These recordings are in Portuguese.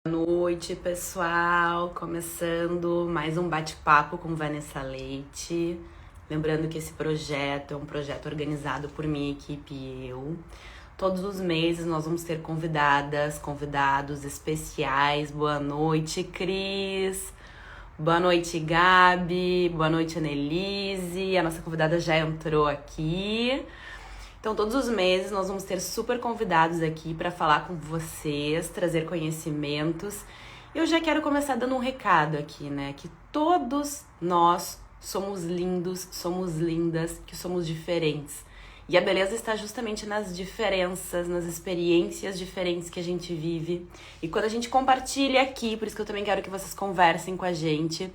Boa noite, pessoal. Começando mais um bate-papo com Vanessa Leite. Lembrando que esse projeto é um projeto organizado por minha equipe e eu. Todos os meses nós vamos ter convidadas, convidados especiais. Boa noite, Cris. Boa noite, Gabi. Boa noite, Annelise. A nossa convidada já entrou aqui. Então, todos os meses nós vamos ter super convidados aqui para falar com vocês, trazer conhecimentos. Eu já quero começar dando um recado aqui, né? Que todos nós somos lindos, somos lindas, que somos diferentes. E a beleza está justamente nas diferenças, nas experiências diferentes que a gente vive. E quando a gente compartilha aqui, por isso que eu também quero que vocês conversem com a gente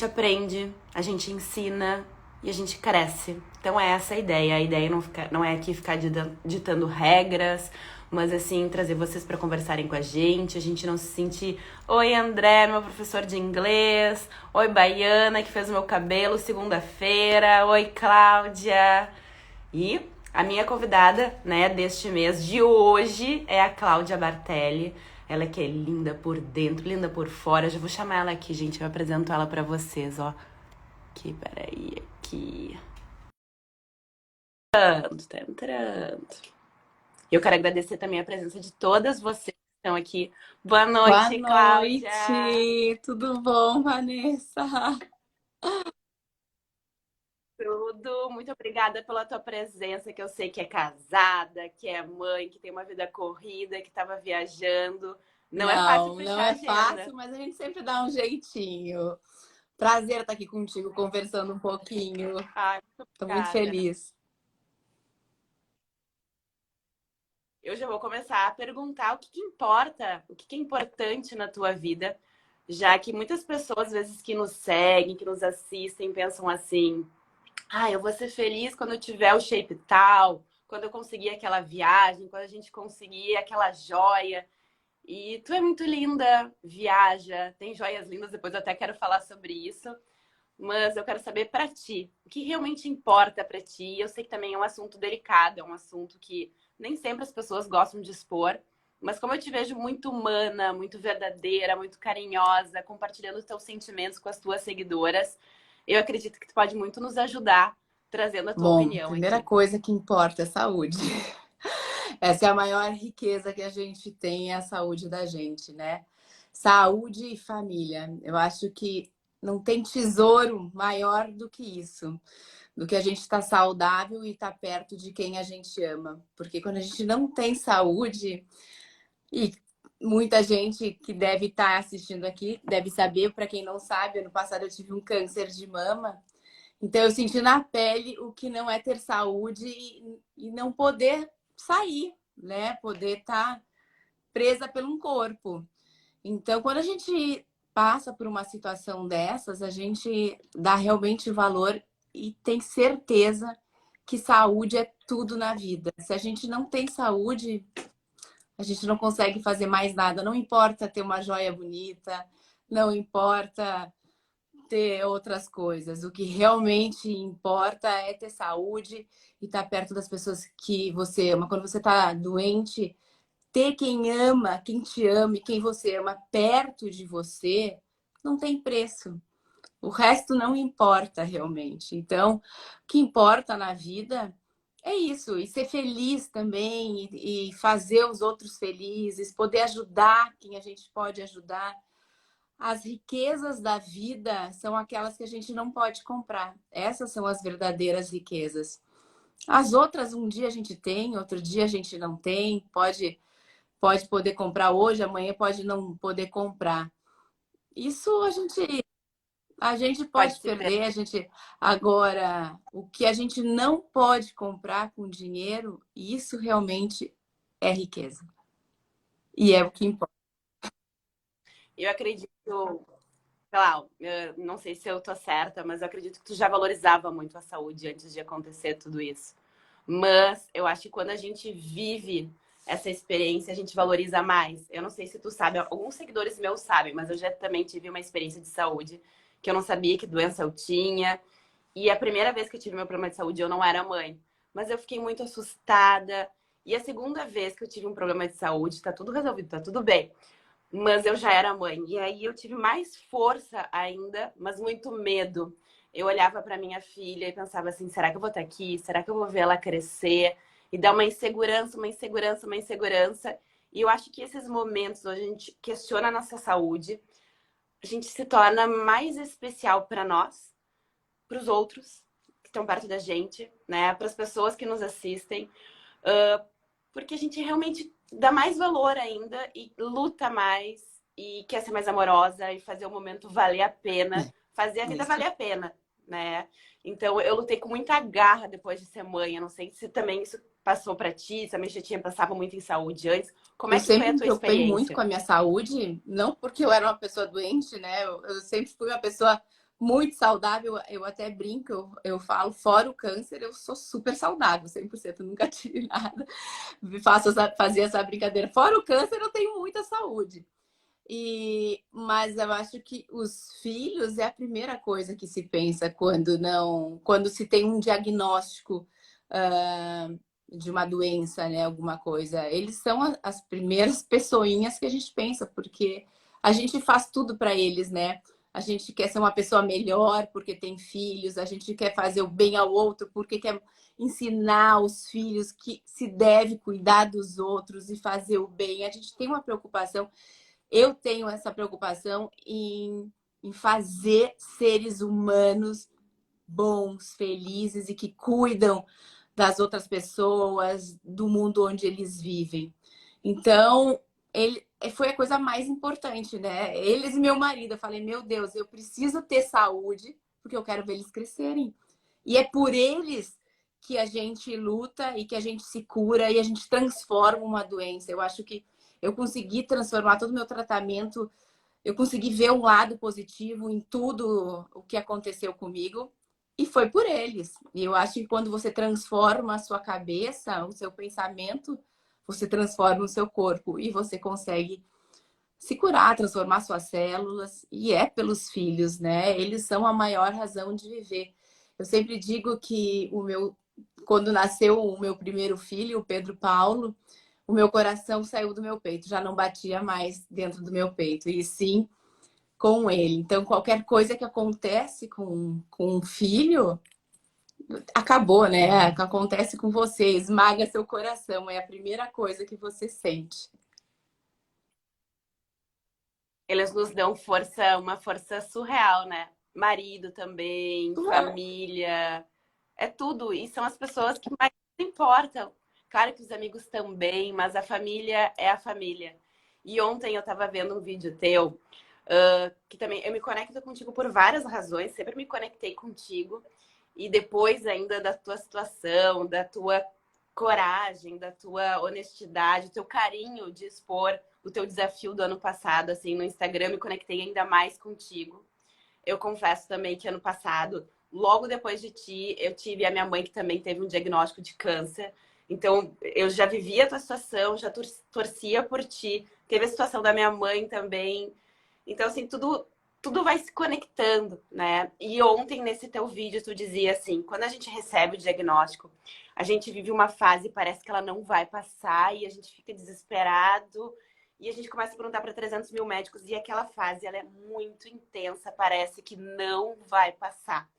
aprende, a gente ensina e a gente cresce. Então é essa a ideia. A ideia não é aqui ficar ditando regras, mas assim, trazer vocês para conversarem com a gente não se sentir: oi, André, meu professor de inglês. Oi, Baiana, que fez o meu cabelo segunda-feira. Oi, Cláudia. E a minha convidada, né, deste mês de hoje é a Cláudia Bartelli. Ela que é linda por dentro, linda por fora. Eu já vou chamar ela aqui, gente. Eu apresento ela pra vocês, ó. Aqui, peraí, aqui. Tá entrando. Eu quero agradecer também a presença de todas vocês que estão aqui. Boa Boa noite, Cláudia. noite, tudo bom, Vanessa? Tudo. Muito obrigada pela tua presença, que eu sei que é casada, que é mãe, que tem uma vida corrida, que estava viajando. Não é fácil Não fechar a é agenda. fácil, mas a gente sempre dá um jeitinho. Prazer estar aqui contigo, conversando um pouquinho. Ai, muito Estou muito obrigada. feliz. Eu já vou começar a perguntar o que importa, o que é importante na tua vida, já que muitas pessoas, às vezes, que nos seguem, que nos assistem, pensam assim: ah, eu vou ser feliz quando eu tiver o shape tal, quando eu conseguir aquela viagem, quando a gente conseguir aquela joia. E tu é muito linda, viaja, tem joias lindas, depois eu até quero falar sobre isso. Mas eu quero saber pra ti, o que realmente importa pra ti. Eu sei que também é um assunto delicado, é um assunto que nem sempre as pessoas gostam de expor, mas como eu te vejo muito humana, muito verdadeira, muito carinhosa, compartilhando os teus sentimentos com as tuas seguidoras, eu acredito que tu pode muito nos ajudar trazendo a tua Bom, opinião primeira aqui. coisa que importa é saúde. Essa é a maior riqueza que a gente tem, é a saúde da gente, né? Saúde e família. Eu acho que não tem tesouro maior do que isso. Do que a gente estar saudável e estar perto de quem a gente ama. Porque quando a gente não tem saúde, e muita gente que deve estar assistindo aqui deve saber, para quem não sabe, ano passado eu tive um câncer de mama. Então eu senti na pele o que não é ter saúde e não poder sair, né? Poder estar presa por um corpo. Então, quando a gente passa por uma situação dessas, a gente dá realmente valor e tem certeza que saúde é tudo na vida. Se a gente não tem saúde, a gente não consegue fazer mais nada. Não importa ter uma joia bonita, não importa ter outras coisas. O que realmente importa é ter saúde e estar perto das pessoas que você ama. Quando você está doente, ter quem ama, quem te ama e quem você ama perto de você, não tem preço. O resto não importa realmente. Então, o que importa na vida é isso, e ser feliz também, e fazer os outros felizes, poder ajudar quem a gente pode ajudar. As riquezas da vida são aquelas que a gente não pode comprar. Essas são as verdadeiras riquezas. As outras, um dia a gente tem, outro dia a gente não tem, pode poder comprar hoje, amanhã pode não poder comprar. Isso a gente Pode pode se perder. perder, a gente agora o que a gente não pode comprar com dinheiro, isso realmente é riqueza. E é o que importa. Eu acredito, Clau, eu não sei se eu tô certa, mas eu acredito que tu já valorizava muito a saúde antes de acontecer tudo isso. Mas eu acho que quando a gente vive essa experiência, a gente valoriza mais. Eu não sei se tu sabe, alguns seguidores meus sabem, mas eu já também tive uma experiência de saúde que eu não sabia que doença eu tinha. E a primeira vez que eu tive meu problema de saúde, eu não era mãe. Mas eu fiquei muito assustada. E a segunda vez que eu tive um problema de saúde, tá tudo resolvido, tá tudo bem. mas eu já era mãe. E aí eu tive mais força ainda, mas muito medo. Eu olhava para minha filha e pensava assim: será que eu vou estar aqui? Será que eu vou ver ela crescer? E dar uma insegurança, uma insegurança, uma insegurança. E eu acho que esses momentos onde a gente questiona a nossa saúde, a gente se torna mais especial para nós, para os outros que estão perto da gente, né? Para as pessoas que nos assistem, porque a gente realmente dá mais valor ainda e luta mais e quer ser mais amorosa e fazer o momento valer a pena, fazer a vida Isso. valer a pena, né? Então eu lutei com muita garra depois de ser mãe. Eu não sei se também isso passou para ti, também já tinha pensado muito em saúde antes. Como Eu é que foi sempre a me tua preocupei muito experiência? com a minha saúde, não porque eu era uma pessoa doente, né? Eu sempre fui uma pessoa muito saudável. Eu até brinco, eu falo, fora o câncer, eu sou super saudável, 100%, nunca tive nada. Fazia essa brincadeira. Fora o câncer, eu tenho muita saúde. Mas eu acho que os filhos é a primeira coisa que se pensa quando se tem um diagnóstico de uma doença, né? Alguma coisa. Eles são as primeiras pessoinhas que a gente pensa, porque a gente faz tudo para eles, né? A gente quer ser uma pessoa melhor porque tem filhos, a gente quer fazer o bem ao outro porque quer ensinar os filhos que se deve cuidar dos outros e fazer o bem. A gente tem uma preocupação, eu tenho essa preocupação em fazer seres humanos bons, felizes e que cuidam das outras pessoas, do mundo onde eles vivem. Então, ele foi a coisa mais importante, né? Eles e meu marido. Eu falei, meu Deus, eu preciso ter saúde porque eu quero ver eles crescerem. E é por eles que a gente luta e que a gente se cura e a gente transforma uma doença. Eu acho que eu consegui transformar todo o meu tratamento, eu consegui ver um lado positivo em tudo o que aconteceu comigo. E foi por eles. E eu acho que quando você transforma a sua cabeça, o seu pensamento, você transforma o seu corpo e você consegue se curar, transformar suas células. E é pelos filhos, né? Eles são a maior razão de viver. Eu sempre digo que quando nasceu o meu primeiro filho, o Pedro Paulo, o meu coração saiu do meu peito, já não batia mais dentro do meu peito, e sim com ele. Então, qualquer coisa que acontece com um filho, acabou, né? Que acontece com você, esmaga seu coração, é a primeira coisa que você sente. Eles nos dão força, uma força surreal, né? Marido também, família, é tudo. E são as pessoas que mais importam. Claro que os amigos também, mas a família é a família. E ontem eu estava vendo um vídeo teu, que também eu me conecto contigo por várias razões, sempre me conectei contigo. E depois ainda da tua situação, da tua coragem, da tua honestidade, do teu carinho de expor o teu desafio do ano passado, assim, no Instagram, me conectei ainda mais contigo. Eu confesso também que ano passado, logo depois de ti, eu tive a minha mãe que também teve um diagnóstico de câncer. Então, eu já vivia a tua situação, já torcia por ti. Teve a situação da minha mãe também. Então, assim, tudo vai se conectando, né? E ontem, nesse teu vídeo, tu dizia assim, quando a gente recebe o diagnóstico, a gente vive uma fase, parece que ela não vai passar e a gente fica desesperado e a gente começa a perguntar para 300 mil médicos e aquela fase, ela é muito intensa, parece que não vai passar.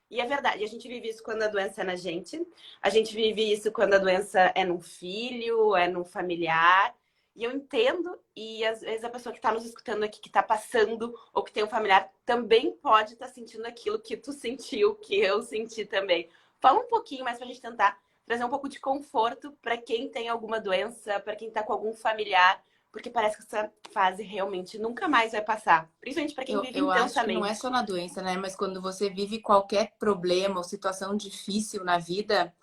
E é verdade, a gente vive isso quando a doença é na gente, a gente vive isso quando a doença é num filho, é num familiar. E eu entendo, e às vezes a pessoa que está nos escutando aqui, que está passando, ou que tem um familiar, também pode estar sentindo aquilo que tu sentiu, que eu senti também. Fala um pouquinho mais para a gente tentar trazer um pouco de conforto para quem tem alguma doença, para quem está com algum familiar, porque parece que essa fase realmente nunca mais vai passar. Principalmente para quem vive Eu acho que não é intensamente. só na doença, né? Mas quando você vive qualquer problema ou situação difícil na vida,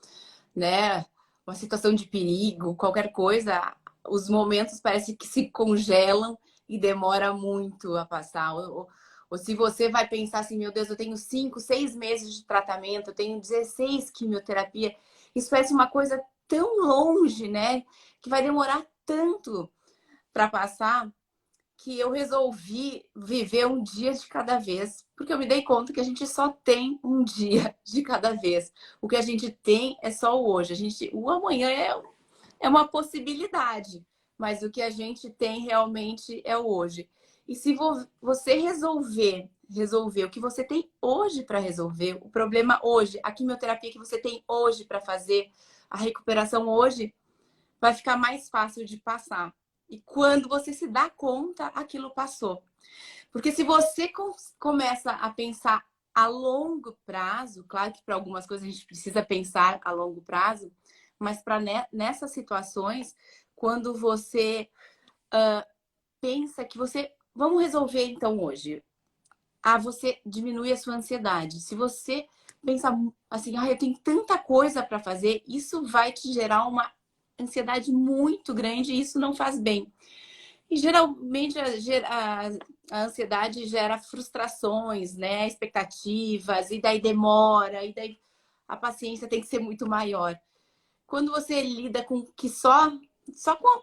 né? Uma situação de perigo, qualquer coisa, os momentos parece que se congelam e demora muito a passar. Ou se você vai pensar assim, meu Deus, eu tenho 5, 6 meses de tratamento, eu tenho 16 quimioterapia, isso parece uma coisa tão longe, né? Que vai demorar tanto para passar que eu resolvi viver um dia de cada vez, porque eu me dei conta que a gente só tem um dia de cada vez. O que a gente tem é só o hoje. O amanhã é uma possibilidade, mas o que a gente tem realmente é o hoje. E se você resolver o que você tem hoje para resolver, o problema hoje, a quimioterapia que você tem hoje para fazer, a recuperação hoje, vai ficar mais fácil de passar. E quando você se dá conta, aquilo passou. Porque se você começa a pensar a longo prazo, claro que para algumas coisas a gente precisa pensar a longo prazo, mas para nessas situações, quando você pensa que você. Vamos resolver então hoje. Ah, você diminui a sua ansiedade. Se você pensa assim, ah, eu tenho tanta coisa para fazer, isso vai te gerar uma ansiedade muito grande e isso não faz bem. E geralmente a ansiedade gera frustrações, né? Expectativas, e daí demora, e daí a paciência tem que ser muito maior. Quando você lida com que só com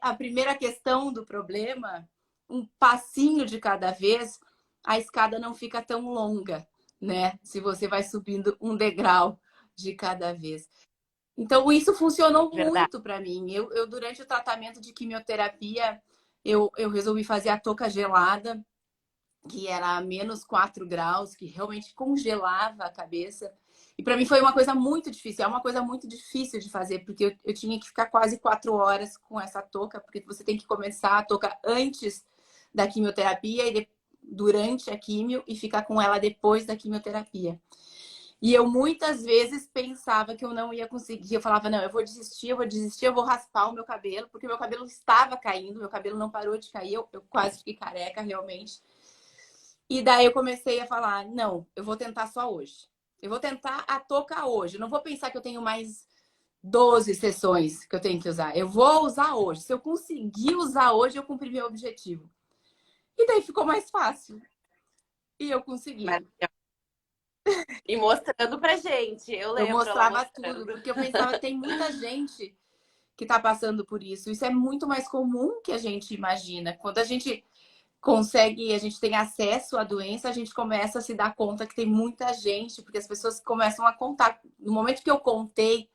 a primeira questão do problema, um passinho de cada vez, a escada não fica tão longa, né? Se você vai subindo um degrau de cada vez. Então, isso funcionou Verdade. muito para mim. Durante o tratamento de quimioterapia, eu resolvi fazer a touca gelada, que era a -4 graus, que realmente congelava a cabeça. E para mim foi uma coisa muito difícil. É uma coisa muito difícil de fazer, porque eu tinha que ficar quase 4 horas com essa touca, porque você tem que começar a touca antes da quimioterapia e durante a quimio e ficar com ela depois da quimioterapia. E eu muitas vezes pensava que eu não ia conseguir. Eu falava, não, eu vou desistir, eu vou raspar o meu cabelo, porque meu cabelo estava caindo, meu cabelo não parou de cair, eu quase fiquei careca realmente. E daí eu comecei a falar, não, eu vou tentar só hoje. Eu vou tentar a touca hoje. Eu não vou pensar que eu tenho mais 12 sessões que eu tenho que usar. Eu vou usar hoje. Se eu conseguir usar hoje, eu cumpri meu objetivo. E daí ficou mais fácil. E eu consegui. Mas- E mostrando pra gente. Eu Eu lembro ela mostrava tudo, mostrando. porque eu pensava que tem muita gente que está passando por isso. Isso é muito mais comum que a gente imagina. Quando a gente consegue, a gente tem acesso à doença, a gente começa a se dar conta que tem muita gente, porque as pessoas começam a contar. No momento que eu contei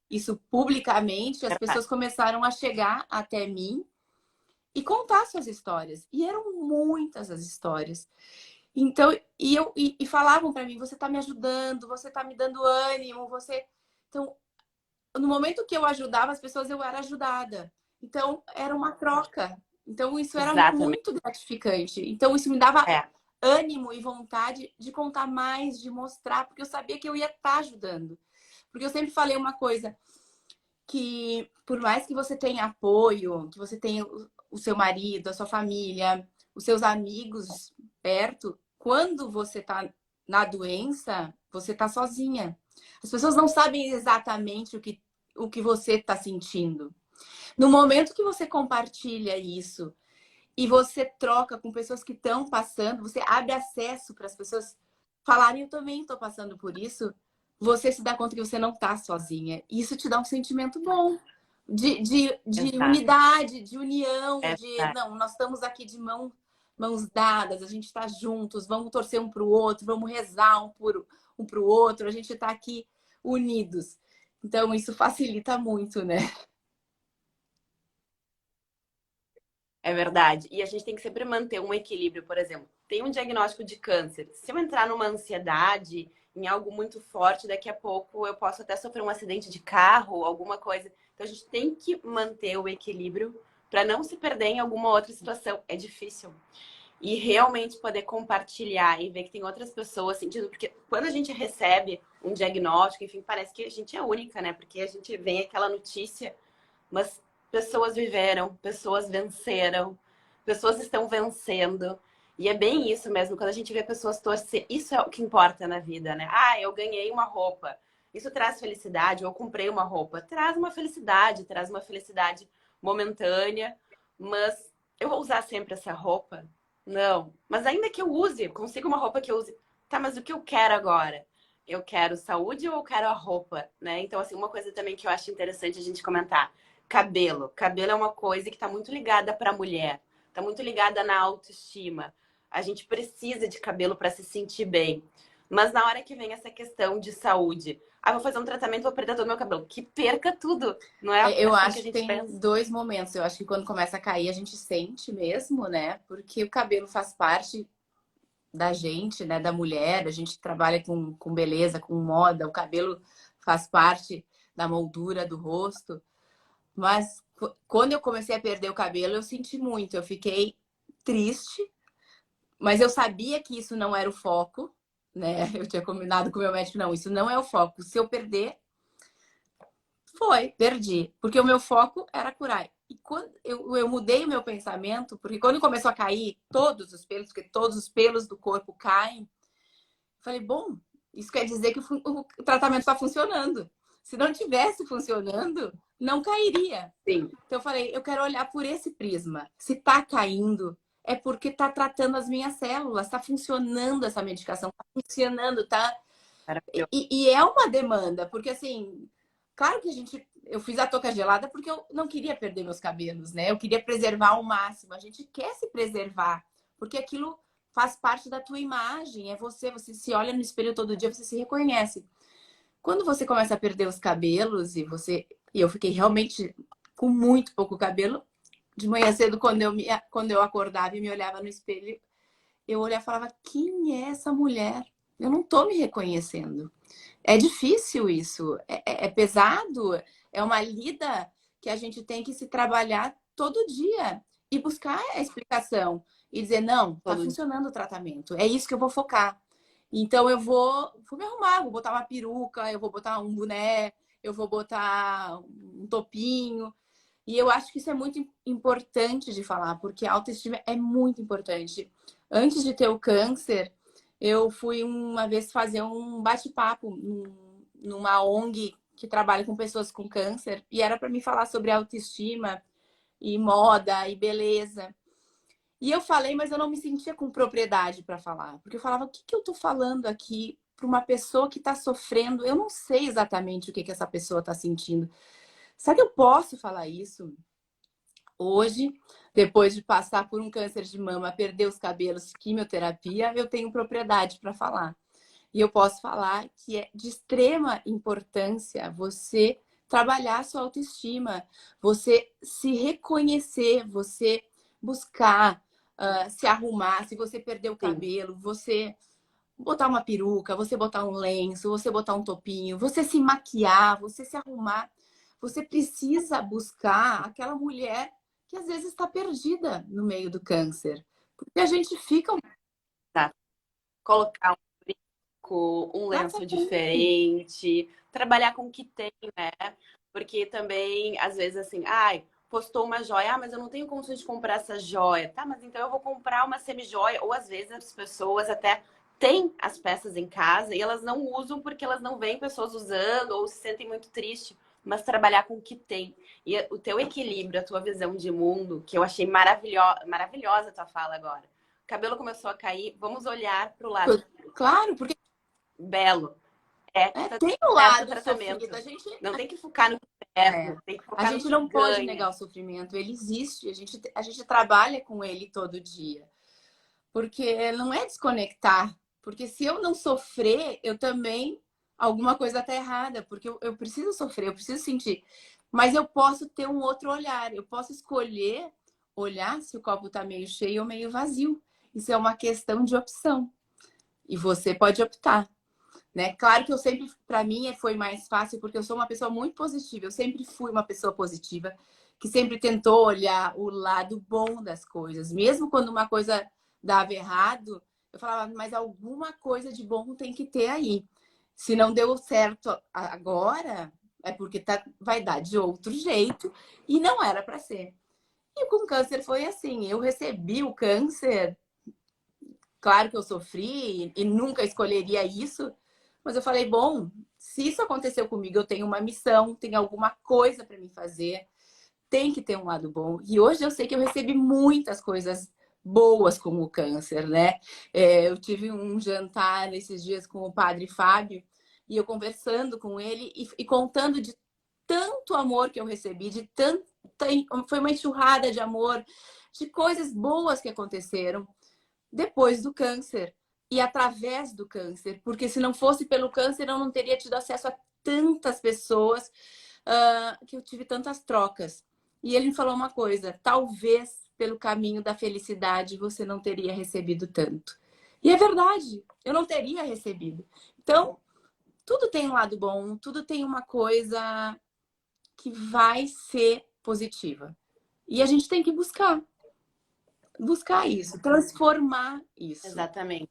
isso publicamente, as Verdade. pessoas começaram a chegar até mim e contar suas histórias. E eram muitas as histórias. Então, e falavam para mim, você está me ajudando, você está me dando ânimo, você. Então, no momento que eu ajudava as pessoas, eu era ajudada. Então, era uma troca. Então, isso era Exatamente. muito gratificante. Então, isso me dava É, ânimo e vontade de contar mais, de mostrar, porque eu sabia que eu ia estar ajudando. Porque eu sempre falei uma coisa, que por mais que você tenha apoio, que você tenha o seu marido, a sua família, os seus amigos perto, quando você está na doença, você está sozinha. As pessoas não sabem exatamente o que você está sentindo. No momento que você compartilha isso e você troca com pessoas que estão passando, você abre acesso para as pessoas falarem, eu também estou passando por isso, você se dá conta que você não está sozinha. E isso te dá um sentimento bom. De exato. unidade, de união, É de verdade. não, nós estamos aqui de mãos dadas, a gente está juntos, vamos torcer um para o outro, vamos rezar um para o outro, a gente está aqui unidos. Então, isso facilita muito, né? É verdade. E a gente tem que sempre manter um equilíbrio, por exemplo. Tem um diagnóstico de câncer. Se eu entrar numa ansiedade, em algo muito forte, daqui a pouco eu posso até sofrer um acidente de carro, alguma coisa. Então a gente tem que manter o equilíbrio para não se perder em alguma outra situação. É difícil. E realmente poder compartilhar e ver que tem outras pessoas sentindo. Porque quando a gente recebe um diagnóstico, enfim, parece que a gente é única, né? Porque a gente vem aquela notícia, mas pessoas viveram, pessoas venceram, pessoas estão vencendo. E é bem isso mesmo, quando a gente vê pessoas torcer, isso é o que importa na vida, né? Ah, eu ganhei uma roupa. Isso traz felicidade, ou eu comprei uma roupa. Traz uma felicidade momentânea, mas eu vou usar sempre essa roupa? Não. Mas ainda que eu use, consiga uma roupa que eu use. Tá, mas o que eu quero agora? Eu quero saúde ou eu quero a roupa, né? Então, assim, uma coisa também que eu acho interessante a gente comentar. Cabelo. Cabelo é uma coisa que está muito ligada para a mulher. Está muito ligada na autoestima. A gente precisa de cabelo para se sentir bem. Mas na hora que vem essa questão de saúde, vou fazer um tratamento, vou perder todo o meu cabelo. Que perca tudo, não é Eu assim que acho a que gente tem pensa? dois momentos. Eu acho que quando começa a cair, a gente sente mesmo, né? Porque o cabelo faz parte da gente, né? Da mulher. A gente trabalha com beleza, com moda. O cabelo faz parte da moldura do rosto. Mas quando eu comecei a perder o cabelo, eu senti muito. Eu fiquei triste, mas eu sabia que isso não era o foco, né? Eu tinha combinado com o meu médico, não, isso não é o foco. Se eu perder, perdi. Porque o meu foco era curar. E quando eu mudei o meu pensamento, porque quando começou a cair todos os pelos, porque todos os pelos do corpo caem, falei, bom, isso quer dizer que o tratamento está funcionando. Se não tivesse funcionando, não cairia. Sim. Então eu falei, eu quero olhar por esse prisma. Se tá caindo, é porque tá tratando as minhas células, tá funcionando essa medicação, tá funcionando, tá? Maravilhoso. E é uma demanda, porque assim, claro que eu fiz a touca gelada porque eu não queria perder meus cabelos, né? Eu queria preservar ao máximo. A gente quer se preservar, porque aquilo faz parte da tua imagem, é você se olha no espelho todo dia, você se reconhece. Quando você começa a perder os cabelos e eu fiquei realmente com muito pouco cabelo, de manhã cedo quando eu acordava e me olhava no espelho, eu olhava e falava: "Quem é essa mulher? Eu não tô me reconhecendo". É difícil isso, é pesado, é uma lida que a gente tem que se trabalhar todo dia e buscar a explicação e dizer, não, tá Todo dia. funcionando o tratamento, é isso que eu vou focar. Então eu vou me arrumar, vou botar uma peruca, eu vou botar um boné, eu vou botar um topinho. E eu acho que isso é muito importante de falar, porque a autoestima é muito importante. Antes de ter o câncer, eu fui uma vez fazer um bate-papo numa ONG que trabalha com pessoas com câncer e era para me falar sobre autoestima e moda e beleza. E eu falei, mas eu não me sentia com propriedade para falar, porque eu falava, o que eu estou falando aqui para uma pessoa que está sofrendo? Eu não sei exatamente o que essa pessoa está sentindo. Será que eu posso falar isso? Hoje, depois de passar por um câncer de mama, perder os cabelos, quimioterapia, eu tenho propriedade para falar. E eu posso falar que é de extrema importância você trabalhar a sua autoestima, você se reconhecer, você buscar se arrumar. Se você perder o Sim. cabelo, você botar uma peruca, você botar um lenço, você botar um topinho, você se maquiar, você se arrumar. Você precisa buscar aquela mulher que às vezes está perdida no meio do câncer. Porque a gente fica Tá. Colocar um brinco, um lenço exatamente. diferente, trabalhar com o que tem, né? Porque também, às vezes, assim, postou uma joia, mas eu não tenho condições de comprar essa joia. Tá, mas então eu vou comprar uma semi-joia. Ou às vezes as pessoas até têm as peças em casa e elas não usam porque elas não veem pessoas usando ou se sentem muito tristes. Mas trabalhar com o que tem. E o teu equilíbrio, a tua visão de mundo, que eu achei maravilhosa a tua fala agora. O cabelo começou a cair, vamos olhar para o lado Claro, porque belo. Tá tem o certo o lado sofrido. tratamento. Não tem que focar no que perde, tem que A focar no gente que não pode ganha. negar o sofrimento, ele existe, a gente trabalha com ele todo dia. Porque não é desconectar. Porque se eu não sofrer, eu também. Alguma coisa está errada, porque eu preciso sofrer, eu preciso sentir. Mas eu posso ter um outro olhar, eu posso escolher olhar se o copo está meio cheio ou meio vazio. Isso é uma questão de opção. E você pode optar. Né? Claro que eu sempre, para mim, foi mais fácil porque eu sou uma pessoa muito positiva. Eu sempre fui uma pessoa positiva que sempre tentou olhar o lado bom das coisas, mesmo quando uma coisa dava errado, eu falava, mas alguma coisa de bom tem que ter aí. Se não deu certo agora, é porque vai dar de outro jeito e não era para ser. E com câncer foi assim. Eu recebi o câncer, claro que eu sofri e nunca escolheria isso, mas eu falei, bom, se isso aconteceu comigo, eu tenho uma missão, tem alguma coisa para me fazer, tem que ter um lado bom. E hoje eu sei que eu recebi muitas coisas boas com o câncer, né? Eu tive um jantar esses dias com o padre Fábio e eu conversando com ele e contando de tanto amor que eu recebi, foi uma enxurrada de amor, de coisas boas que aconteceram depois do câncer. e através do câncer, porque se não fosse pelo câncer eu não teria tido acesso a tantas pessoas, que eu tive tantas trocas. E ele me falou uma coisa: talvez pelo caminho da felicidade você não teria recebido tanto. E é verdade, eu não teria recebido. Então, tudo tem um lado bom, tudo tem uma coisa que vai ser positiva. E a gente tem que buscar isso, transformar isso. Exatamente.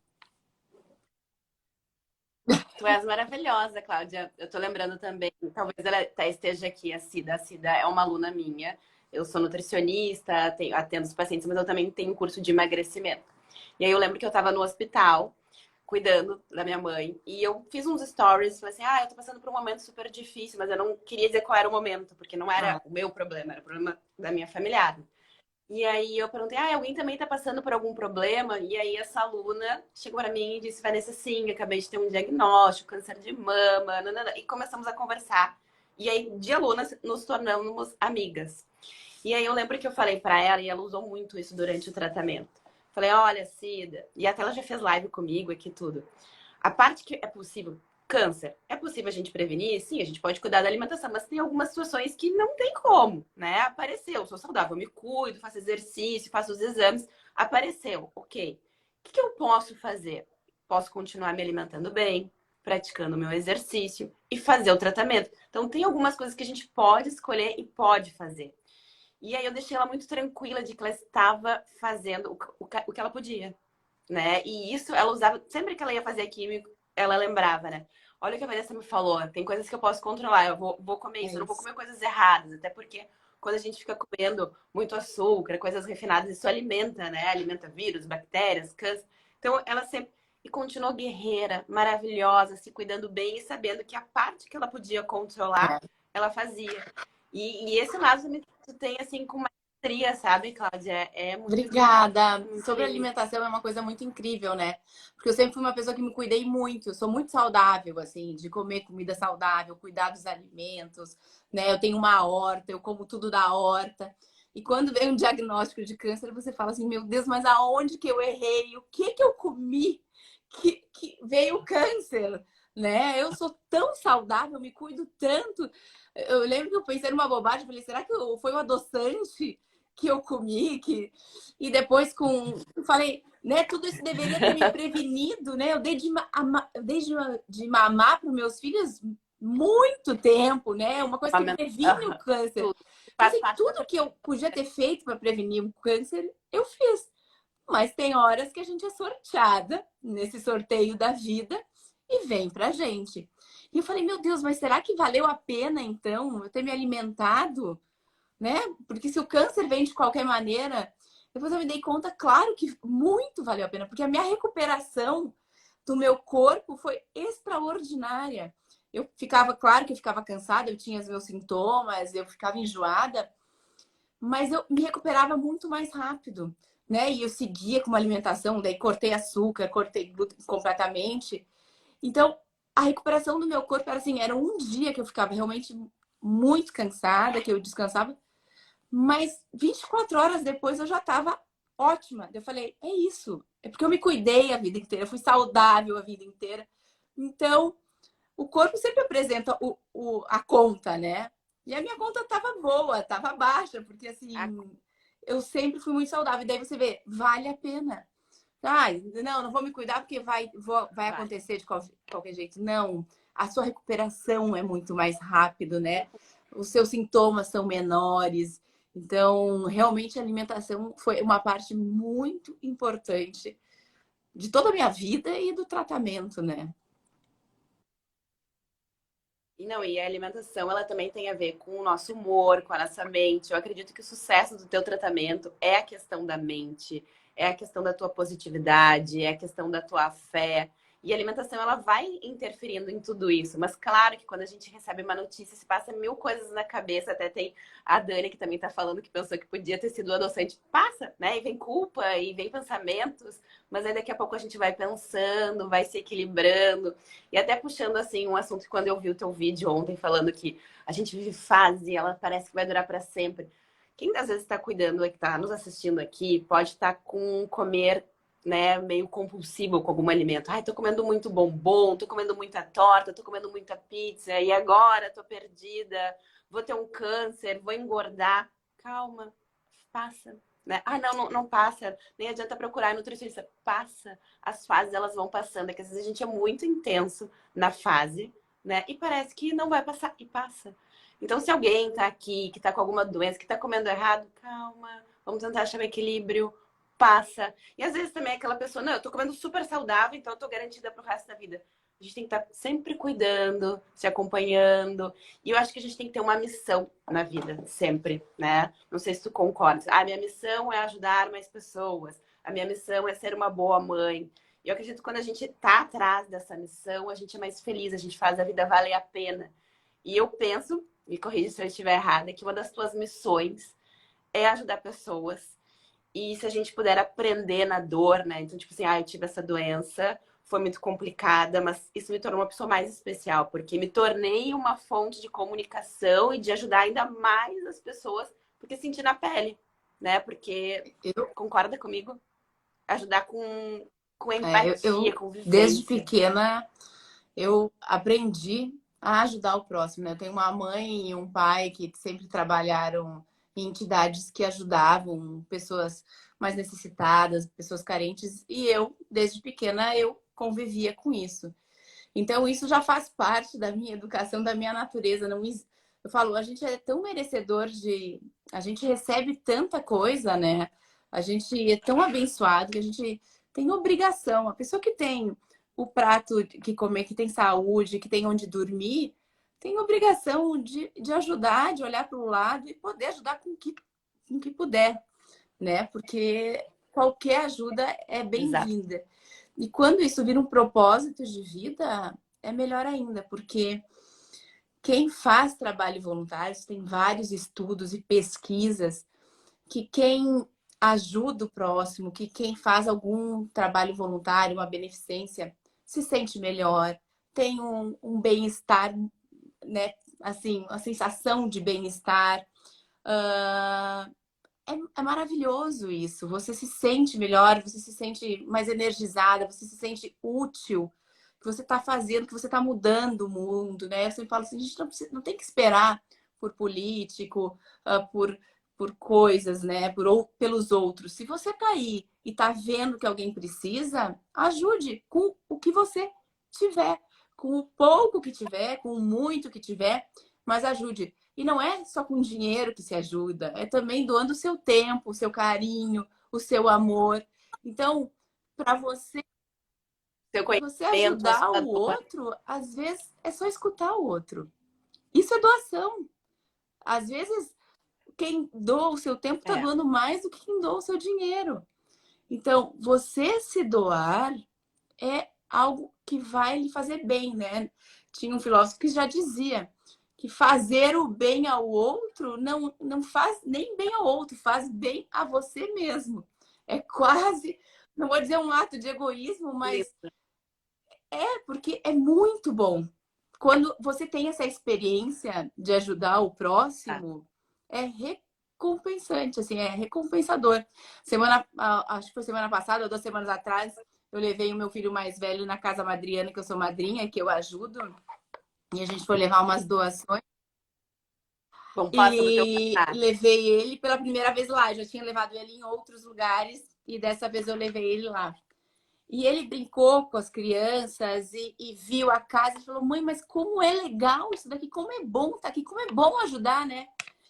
Tu és maravilhosa, Cláudia. Eu tô lembrando também, talvez ela esteja aqui, a Cida. A Cida é uma aluna minha. Eu sou nutricionista, atendo os pacientes, mas eu também tenho curso de emagrecimento. E aí eu lembro que eu tava no hospital, cuidando da minha mãe, e eu fiz uns stories, falei assim, eu tô passando por um momento super difícil, mas eu não queria dizer qual era o momento, porque não era o meu problema, era o problema da minha familiar. E aí eu perguntei, alguém também tá passando por algum problema? E aí essa aluna chegou para mim e disse, Vanessa, sim, acabei de ter um diagnóstico, câncer de mama, nanana. E começamos a conversar. E aí, de alunas, nos tornamos amigas. E aí eu lembro que eu falei para ela, e ela usou muito isso durante o tratamento. Falei, olha, Cida, e até ela já fez live comigo aqui tudo. A parte que é possível, câncer, é possível a gente prevenir? Sim, a gente pode cuidar da alimentação, mas tem algumas situações que não tem como, né? Apareceu, sou saudável, me cuido, faço exercício, faço os exames. Apareceu, ok. O que eu posso fazer? Posso continuar me alimentando bem, praticando o meu exercício e fazer o tratamento. Então, tem algumas coisas que a gente pode escolher e pode fazer. E aí eu deixei ela muito tranquila de que ela estava fazendo o que ela podia, né? E isso ela usava, sempre que ela ia fazer químico, ela lembrava, né? Olha o que a Vanessa me falou, tem coisas que eu posso controlar, eu vou comer isso, eu não vou comer coisas erradas, até porque quando a gente fica comendo muito açúcar, coisas refinadas, isso alimenta, né? Alimenta vírus, bactérias, câncer. Então ela sempre e continuou guerreira, maravilhosa, se cuidando bem e sabendo que a parte que ela podia controlar, ela fazia. E esse lado também tu tem assim com maestria, sabe, Cláudia? É muito Obrigada. muito Sobre feliz. alimentação é uma coisa muito incrível, né? Porque eu sempre fui uma pessoa que me cuidei muito. Eu sou muito saudável, assim, de comer comida saudável, cuidar dos alimentos, né? Eu tenho uma horta, eu como tudo da horta. E quando vem um diagnóstico de câncer, você fala assim, meu Deus, mas aonde que eu errei? O que que eu comi que veio o câncer? Né? Eu sou tão saudável, me cuido tanto. Eu lembro que eu pensei numa bobagem, falei, será que foi o adoçante que eu comi? E depois falei, né? Tudo isso deveria ter me prevenido, né? Eu dei de mamar para os meus filhos muito tempo, né? Uma coisa que previne o câncer. Então, assim, tudo que eu podia ter feito para prevenir o câncer, eu fiz. Mas tem horas que a gente é sorteada nesse sorteio da vida e vem pra gente. E eu falei, meu Deus, mas será que valeu a pena, então, eu ter me alimentado? Né? Porque se o câncer vem de qualquer maneira, depois eu me dei conta, claro que muito valeu a pena, porque a minha recuperação do meu corpo foi extraordinária. Claro que eu ficava cansada, eu tinha os meus sintomas, eu ficava enjoada, mas eu me recuperava muito mais rápido, né? E eu seguia com uma alimentação, daí cortei açúcar, cortei glúten completamente. Então, a recuperação do meu corpo era assim, era um dia que eu ficava realmente muito cansada, que eu descansava, mas 24 horas depois eu já estava ótima. Eu falei, é isso. É porque eu me cuidei a vida inteira, eu fui saudável a vida inteira. Então, o corpo sempre apresenta a conta, né? E a minha conta estava boa, estava baixa, porque assim, eu sempre fui muito saudável. E daí você vê, vale a pena. Ai, não vou me cuidar porque vai acontecer de qualquer jeito. Não, a sua recuperação é muito mais rápido, né? Os seus sintomas são menores. Então, realmente a alimentação foi uma parte muito importante de toda a minha vida e do tratamento, né? E não, e a alimentação, ela também tem a ver com o nosso humor, com a nossa mente. Eu acredito que o sucesso do teu tratamento é a questão da mente, é a questão da tua positividade, é a questão da tua fé. E a alimentação, ela vai interferindo em tudo isso. Mas claro que quando a gente recebe uma notícia, se passa mil coisas na cabeça. Até tem a Dani, que também tá falando que pensou que podia ter sido adoçante. Passa, né? E vem culpa, e vem pensamentos. Mas aí daqui a pouco a gente vai pensando, vai se equilibrando. E até puxando, assim, um assunto que quando eu vi o teu vídeo ontem falando que a gente vive fase, ela parece que vai durar para sempre. Quem às vezes está cuidando, que está nos assistindo aqui, pode estar com comer né, meio compulsivo com algum alimento. Ai, tô comendo muito bombom, tô comendo muita torta, tô comendo muita pizza, e agora tô perdida, vou ter um câncer, vou engordar. Calma, passa. Né? Ah, não passa. Nem adianta procurar nutricionista. Passa. As fases, elas vão passando. É que às vezes a gente é muito intenso na fase, né? E parece que não vai passar. E passa. Então, se alguém tá aqui, que tá com alguma doença, que tá comendo errado, calma. Vamos tentar achar um equilíbrio. Passa. E às vezes também é aquela pessoa, não, eu tô comendo super saudável, então eu tô garantida pro resto da vida. A gente tem que estar sempre cuidando, se acompanhando. E eu acho que a gente tem que ter uma missão na vida, sempre, né? Não sei se tu concorda. Ah, minha missão é ajudar mais pessoas. A minha missão é ser uma boa mãe. E eu acredito que quando a gente tá atrás dessa missão, a gente é mais feliz, a gente faz a vida valer a pena. E eu penso, me corrija se eu estiver errada, que uma das tuas missões é ajudar pessoas. E se a gente puder aprender na dor, né? Então, tipo assim, ah, eu tive essa doença, foi muito complicada, mas isso me tornou uma pessoa mais especial, porque me tornei uma fonte de comunicação e de ajudar ainda mais as pessoas, porque senti na pele, né? Porque, Eu, concorda comigo? Ajudar com eu empatia, com desde vivência. pequena, eu aprendi a ajudar o próximo, né? Eu tenho uma mãe e um pai que sempre trabalharam em entidades que ajudavam pessoas mais necessitadas, pessoas carentes, e eu, desde pequena, eu convivia com isso. Então, isso já faz parte da minha educação, da minha natureza. Não, eu falo, a gente é tão merecedor de. A gente recebe tanta coisa, né? A gente é tão abençoado que a gente tem obrigação. A pessoa que tem o prato que comer, que tem saúde, que tem onde dormir, tem obrigação de ajudar, de olhar para o lado e poder ajudar com o que puder, né? Porque qualquer ajuda é Exato. bem-vinda. E quando isso vira um propósito de vida, é melhor ainda, porque quem faz trabalho voluntário, tem vários estudos e pesquisas que quem ajuda o próximo, que quem faz algum trabalho voluntário, uma beneficência, se sente melhor, tem um bem-estar, né? Assim, uma sensação de bem-estar. Uh, é maravilhoso isso. Você se sente melhor, você se sente mais energizada, você se sente útil, que você está fazendo, que você está mudando o mundo, né? Eu sempre falo assim, a gente não tem que esperar por político, por coisas, né? Ou pelos outros. Se você está aí e está vendo que alguém precisa, ajude com o que você tiver, com o pouco que tiver, com o muito que tiver, mas ajude. E não é só com dinheiro que se ajuda, é também doando o seu tempo, o seu carinho, o seu amor. Então, para você, Seu você conhecimento, a ajudar sua o dor. outro, às vezes é só escutar o outro. Isso é doação. Às vezes, quem doa o seu tempo está É, doando mais do que quem doa o seu dinheiro. Então, você se doar é algo que vai lhe fazer bem, né? Tinha um filósofo que já dizia que fazer o bem ao outro não faz nem bem ao outro, faz bem a você mesmo. É quase, não vou dizer um ato de egoísmo, mas lindo. é porque é muito bom. Quando você tem essa experiência de ajudar o Tá. próximo, é recompensante, assim, é recompensador. Acho que foi semana passada, ou 2 semanas atrás, eu levei o meu filho mais velho na casa madriana, que eu sou madrinha, que eu ajudo, e a gente foi levar umas doações. Composta no teu E prato. levei ele pela primeira vez lá. Eu já tinha levado ele em outros lugares e dessa vez eu levei ele lá. E ele brincou com as crianças e viu a casa e falou: Mãe, mas como é legal isso daqui, como é bom estar aqui, como é bom ajudar, né?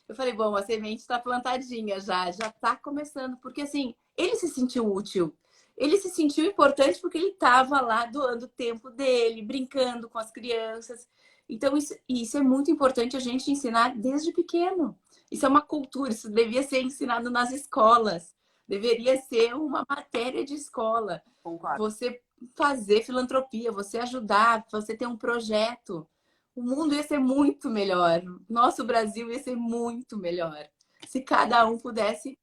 Eu falei: Bom, a semente está plantadinha já está começando, porque assim, ele se sentiu útil. Ele se sentiu importante porque ele estava lá doando o tempo dele, brincando com as crianças. Então, isso é muito importante a gente ensinar desde pequeno. Isso é uma cultura, isso devia ser ensinado nas escolas, deveria ser uma matéria de escola. Concordo. Você fazer filantropia, você ajudar, você ter um projeto. O mundo ia ser muito melhor. Nosso Brasil ia ser muito melhor. Se cada um pudesse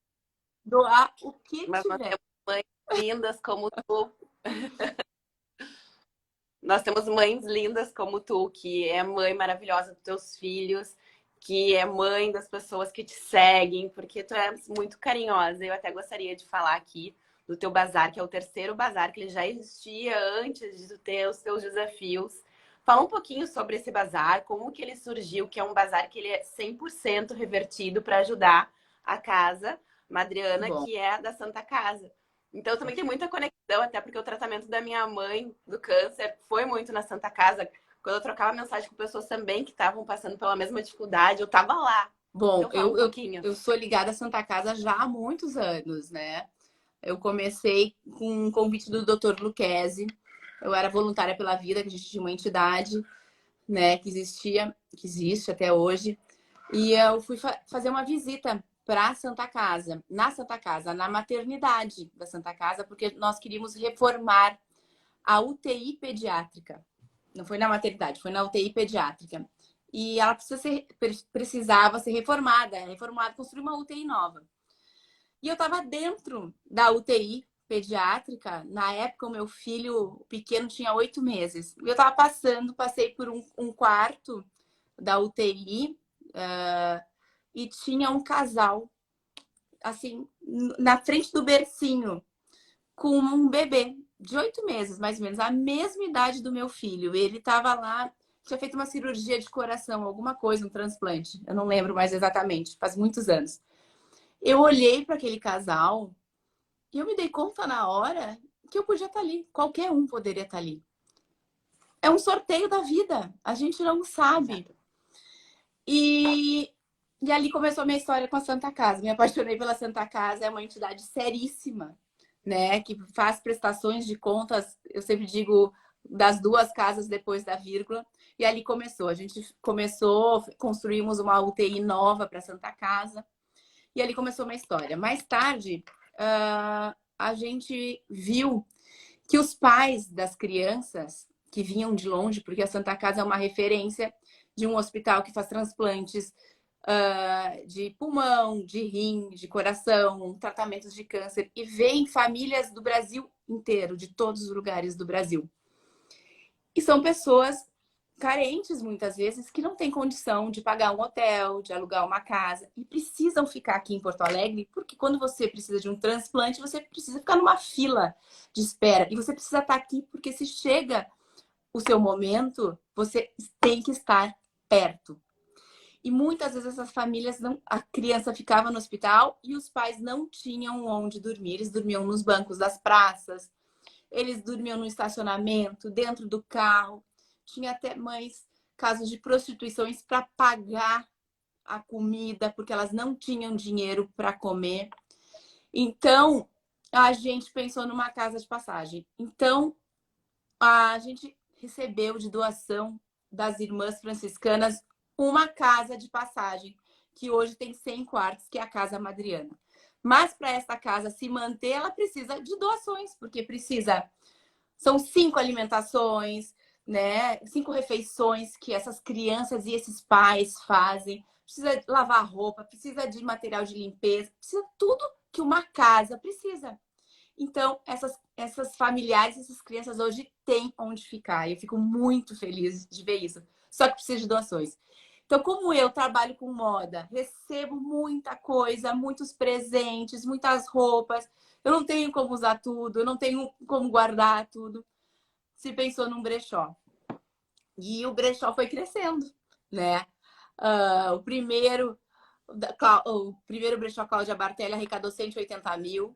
doar o que Mas nós tiver. temos mães lindas como tu. Nós temos mães lindas como tu, que é mãe maravilhosa dos teus filhos, que é mãe das pessoas que te seguem, porque tu és muito carinhosa. Eu até gostaria de falar aqui do teu bazar, que é o terceiro bazar, que ele já existia antes de tu ter os teus desafios. Fala um pouquinho sobre esse bazar, como que ele surgiu, que é um bazar que ele é 100% revertido para ajudar a casa Madriana, Bom, que é da Santa Casa. Então também tem muita conexão, até porque o tratamento da minha mãe do câncer foi muito na Santa Casa. Quando eu trocava mensagem com pessoas também que estavam passando pela mesma dificuldade, eu tava lá. bom, Então fala um pouquinho. eu sou ligada à Santa Casa já há muitos anos, né? Eu comecei com um convite do Dr. Luquezzi. Eu era voluntária pela vida, que a gente tinha uma entidade, né, que existia, que existe até hoje. E eu fui fazer uma visita para a Santa Casa, na maternidade da Santa Casa, porque nós queríamos reformar a UTI pediátrica. Não foi na maternidade, foi na UTI pediátrica. E ela precisava ser reformada, construir uma UTI nova. E eu estava dentro da UTI pediátrica. Na época, o meu filho pequeno tinha 8 meses. Eu estava passei por um quarto da UTI e tinha um casal, assim, na frente do bercinho, com um bebê de 8 meses, mais ou menos, a mesma idade do meu filho. Ele estava lá, tinha feito uma cirurgia de coração, alguma coisa, um transplante. Eu não lembro mais exatamente, faz muitos anos. Eu olhei para aquele casal e eu me dei conta na hora que eu podia estar ali. Qualquer um poderia estar ali. É um sorteio da vida. A gente não sabe. E, e ali começou a minha história com a Santa Casa. Me apaixonei pela Santa Casa. É uma entidade seríssima, né? Que faz prestações de contas, eu sempre digo, das duas casas depois da vírgula. E ali começou. A gente começou, construímos uma UTI nova para a Santa Casa. E ali começou uma história. Mais tarde, a gente viu que os pais das crianças que vinham de longe, porque a Santa Casa é uma referência de um hospital que faz transplantes de pulmão, de rim, de coração, tratamentos de câncer, e vem famílias do Brasil inteiro, de todos os lugares do Brasil. E são pessoas carentes, muitas vezes, que não têm condição de pagar um hotel, de alugar uma casa, e precisam ficar aqui em Porto Alegre, porque quando você precisa de um transplante, você precisa ficar numa fila de espera. E você precisa estar aqui, porque se chega o seu momento, você tem que estar perto. E muitas vezes essas famílias, a criança ficava no hospital e os pais não tinham onde dormir. Eles dormiam nos bancos das praças, eles dormiam no estacionamento, dentro do carro. Tinha até mães, casos de prostituições para pagar a comida, porque elas não tinham dinheiro para comer. Então, a gente pensou numa casa de passagem. Então, a gente recebeu de doação das irmãs franciscanas uma casa de passagem, que hoje tem 100 quartos, que é a Casa Madriana. Mas para essa casa se manter, ela precisa de doações, porque precisa. São 5 alimentações, né? 5 refeições que essas crianças e esses pais fazem. Precisa lavar roupa, precisa de material de limpeza, precisa tudo que uma casa precisa. Então, essas familiares, essas crianças hoje têm onde ficar. E eu fico muito feliz de ver isso. Só que precisa de doações. Então, como eu trabalho com moda, recebo muita coisa, muitos presentes, muitas roupas. Eu não tenho como usar tudo, eu não tenho como guardar tudo. Se pensou num brechó. E o brechó foi crescendo, né? O primeiro brechó Cláudia Bartelli arrecadou 180 mil.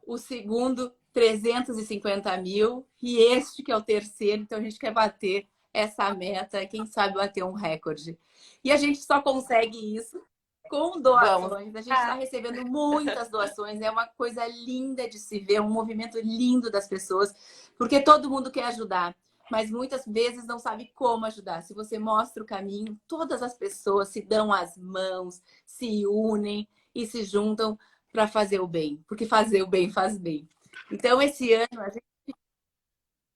O segundo, 350 mil. E este que é o terceiro. Então, a gente quer bater essa meta. Quem sabe bater um recorde. E a gente só consegue isso com Vamos. doações. A gente está recebendo muitas doações. É uma coisa linda de se ver. Um movimento lindo das pessoas. Porque todo mundo quer ajudar. Mas muitas vezes não sabe como ajudar. Se você mostra o caminho, todas as pessoas se dão as mãos, se unem e se juntam para fazer o bem, porque fazer o bem faz bem. Então, esse ano a gente.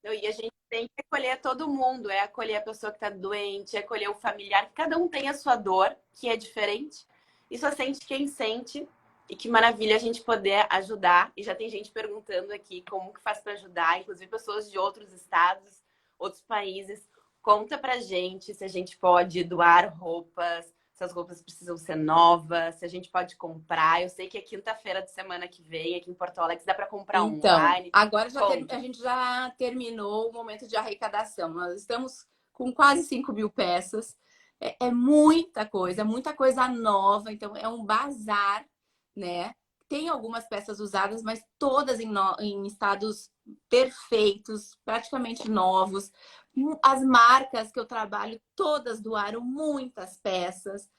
E a gente tem que acolher todo mundo, é acolher a pessoa que está doente, é acolher o familiar, que cada um tem a sua dor, que é diferente, e só sente quem sente, e que maravilha a gente poder ajudar. E já tem gente perguntando aqui como que faz para ajudar, inclusive pessoas de outros estados, outros países. Conta pra gente se a gente pode doar roupas, se as roupas precisam ser novas, se a gente pode comprar. Eu sei que é quinta-feira de semana que vem, aqui em Porto Alegre, dá para comprar Então, online. agora a Conta. gente já terminou o momento de arrecadação. Nós estamos com quase 5 mil peças. É muita coisa nova. Então, é um bazar, né? Tem algumas peças usadas, mas todas em estados perfeitos, praticamente novos. As marcas que eu trabalho, todas doaram muitas peças.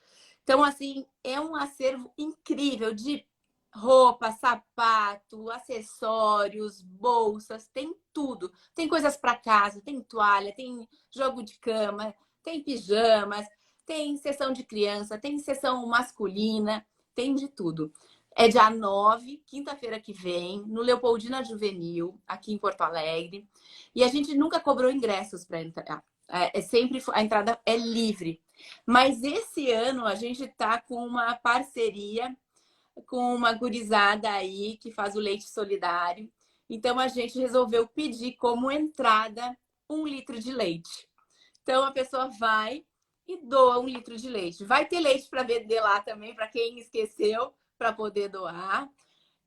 Então, assim, é um acervo incrível de roupa, sapato, acessórios, bolsas, tem tudo. Tem coisas para casa, tem toalha, tem jogo de cama, tem pijamas, tem sessão de criança, tem sessão masculina, tem de tudo. É dia 9, quinta-feira que vem, no Leopoldina Juvenil, aqui em Porto Alegre. E a gente nunca cobrou ingressos para entrar. Sempre a entrada é livre. Mas esse ano a gente está com uma parceria com uma gurizada aí que faz o leite solidário. Então a gente resolveu pedir como entrada 1 litro de leite. Então a pessoa vai e doa 1 litro de leite. Vai ter leite para vender lá também, para quem esqueceu, para poder doar.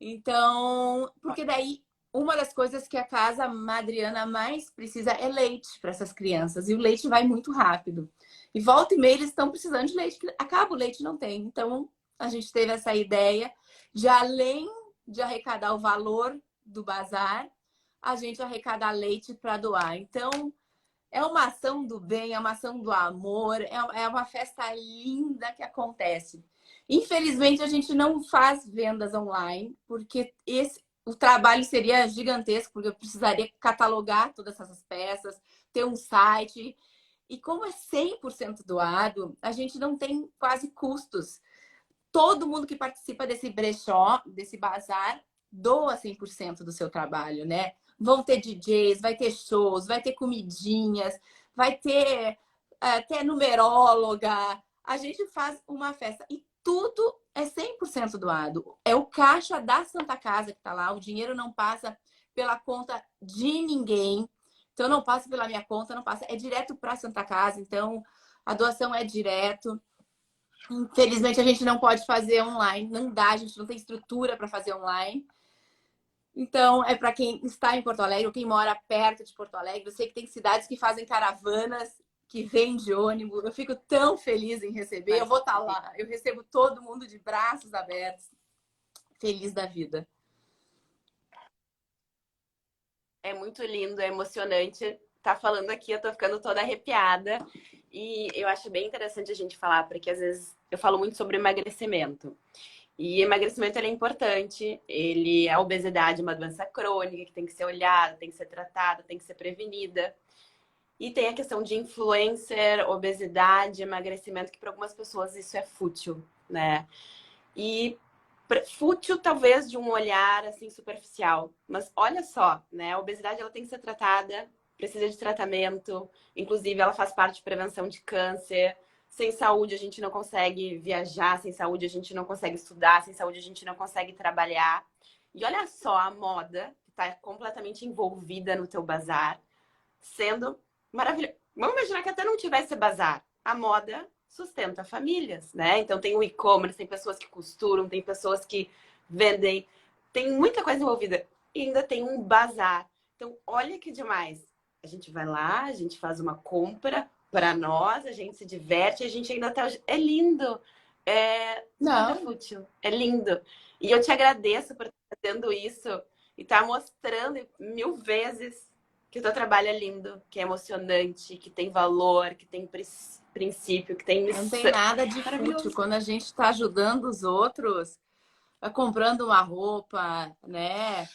Então, porque daí uma das coisas que a casa Madriana mais precisa é leite para essas crianças. E o leite vai muito rápido. E volta e meia eles estão precisando de leite. Acaba o leite, não tem. Então, a gente teve essa ideia de, além de arrecadar o valor do bazar, a gente arrecadar leite para doar. Então, é uma ação do bem, é uma ação do amor, é uma festa linda que acontece. Infelizmente, a gente não faz vendas online, porque o trabalho seria gigantesco, porque eu precisaria catalogar todas essas peças, ter um site. E como é 100% doado, a gente não tem quase custos. Todo mundo que participa desse brechó, desse bazar, doa 100% do seu trabalho, né? Vão ter DJs, vai ter shows, vai ter comidinhas, vai ter até numeróloga. A gente faz uma festa e tudo é 100% doado. É o caixa da Santa Casa que está lá, o dinheiro não passa pela conta de ninguém. Então, não passa pela minha conta, não passa. É direto para a Santa Casa, então a doação é direto. Infelizmente, a gente não pode fazer online, não dá, a gente não tem estrutura para fazer online. Então, é para quem está em Porto Alegre ou quem mora perto de Porto Alegre. Eu sei que tem cidades que fazem caravanas, que vêm de ônibus. Eu fico tão feliz em receber. Eu vou estar lá. Eu recebo todo mundo de braços abertos, feliz da vida. É muito lindo, é emocionante. Tá falando aqui, eu tô ficando toda arrepiada. E eu acho bem interessante a gente falar, porque às vezes eu falo muito sobre emagrecimento. E emagrecimento ele é importante. A obesidade é uma doença crônica que tem que ser olhada, tem que ser tratada, tem que ser prevenida. E tem a questão de influencer, obesidade, emagrecimento, que para algumas pessoas isso é fútil, né? E fútil talvez de um olhar assim superficial, mas olha só, né? A obesidade ela tem que ser tratada, precisa de tratamento, inclusive ela faz parte de prevenção de câncer. Sem saúde a gente não consegue viajar, sem saúde a gente não consegue estudar, sem saúde a gente não consegue trabalhar. E olha só a moda que está completamente envolvida no teu bazar, sendo maravilhosa. Vamos imaginar que até não tivesse bazar. A moda sustenta famílias, né? Então tem o e-commerce, tem pessoas que costuram, tem pessoas que vendem, tem muita coisa envolvida. E ainda tem um bazar. Então, olha que demais. A gente vai lá, a gente faz uma compra para nós, a gente se diverte, a gente ainda tá. É lindo. Nada Não, fútil. É lindo. E eu te agradeço por estar fazendo isso e estar mostrando 1000 vezes que o teu trabalho é lindo, que é emocionante, que tem valor, que tem princípio, que tem não tem missão. nada de fútil. Maravilhoso. Quando a gente está ajudando os outros, comprando uma roupa, né?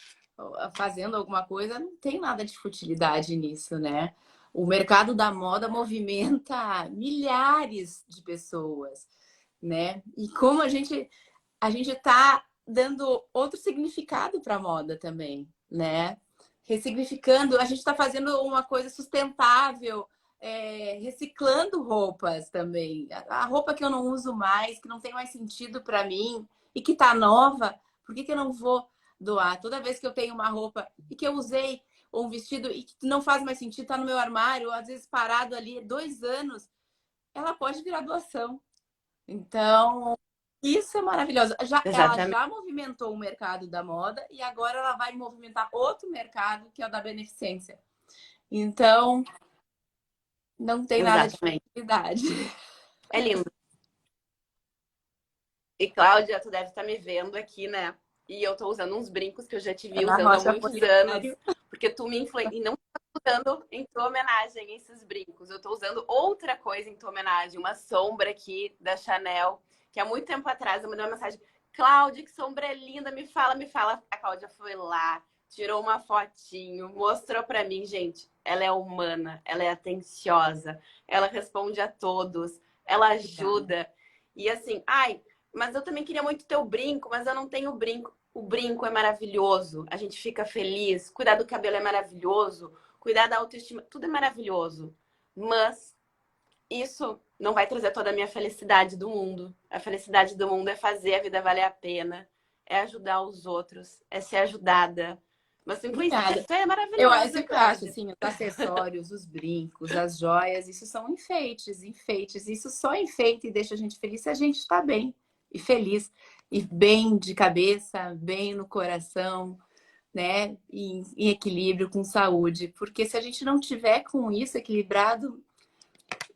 Fazendo alguma coisa, não tem nada de futilidade nisso, né? O mercado da moda movimenta milhares de pessoas, né? E como a gente está dando outro significado para a moda também, né? Ressignificando, a gente está fazendo uma coisa sustentável, reciclando roupas também. A roupa que eu não uso mais, que não tem mais sentido para mim e que está nova, por que eu não vou doar? Toda vez que eu tenho uma roupa e que eu usei ou um vestido e que não faz mais sentido, está no meu armário, ou às vezes parado ali 2 anos, ela pode virar doação. Então, isso é maravilhoso. Ela Exatamente. já movimentou o mercado da moda e agora ela vai movimentar outro mercado, que é o da beneficência. Então, não tem nada de Exatamente. facilidade. É lindo. E Cláudia, tu deve estar me vendo aqui, né? E eu tô usando uns brincos que eu já te vi Na usando há Rocha muitos anos, Politário. porque tu me influi e não tá usando em tua homenagem esses brincos. Eu tô usando outra coisa em tua homenagem, uma sombra aqui da Chanel, que há muito tempo atrás eu mandei uma mensagem: Cláudia, que sombra é linda, me fala, me fala. A Cláudia foi lá, tirou uma fotinho, mostrou pra mim, gente, ela é humana, ela é atenciosa, ela responde a todos, ela Obrigada. ajuda. E assim, ai, mas eu também queria muito ter o brinco, mas eu não tenho brinco. O brinco é maravilhoso, a gente fica feliz. Cuidar do cabelo é maravilhoso, cuidar da autoestima, tudo é maravilhoso. Mas isso não vai trazer toda a minha felicidade do mundo. A felicidade do mundo é fazer a vida valer a pena, é ajudar os outros, é ser ajudada. Mas tu, Obrigada. tu é Eu maravilhosa, sempre acho Cláudia. assim, os acessórios, os brincos, as joias, isso são enfeites, enfeites. Isso só enfeita e deixa a gente feliz se a gente está bem e feliz e bem de cabeça, bem no coração, né? Em equilíbrio, com saúde. Porque se a gente não tiver com isso equilibrado,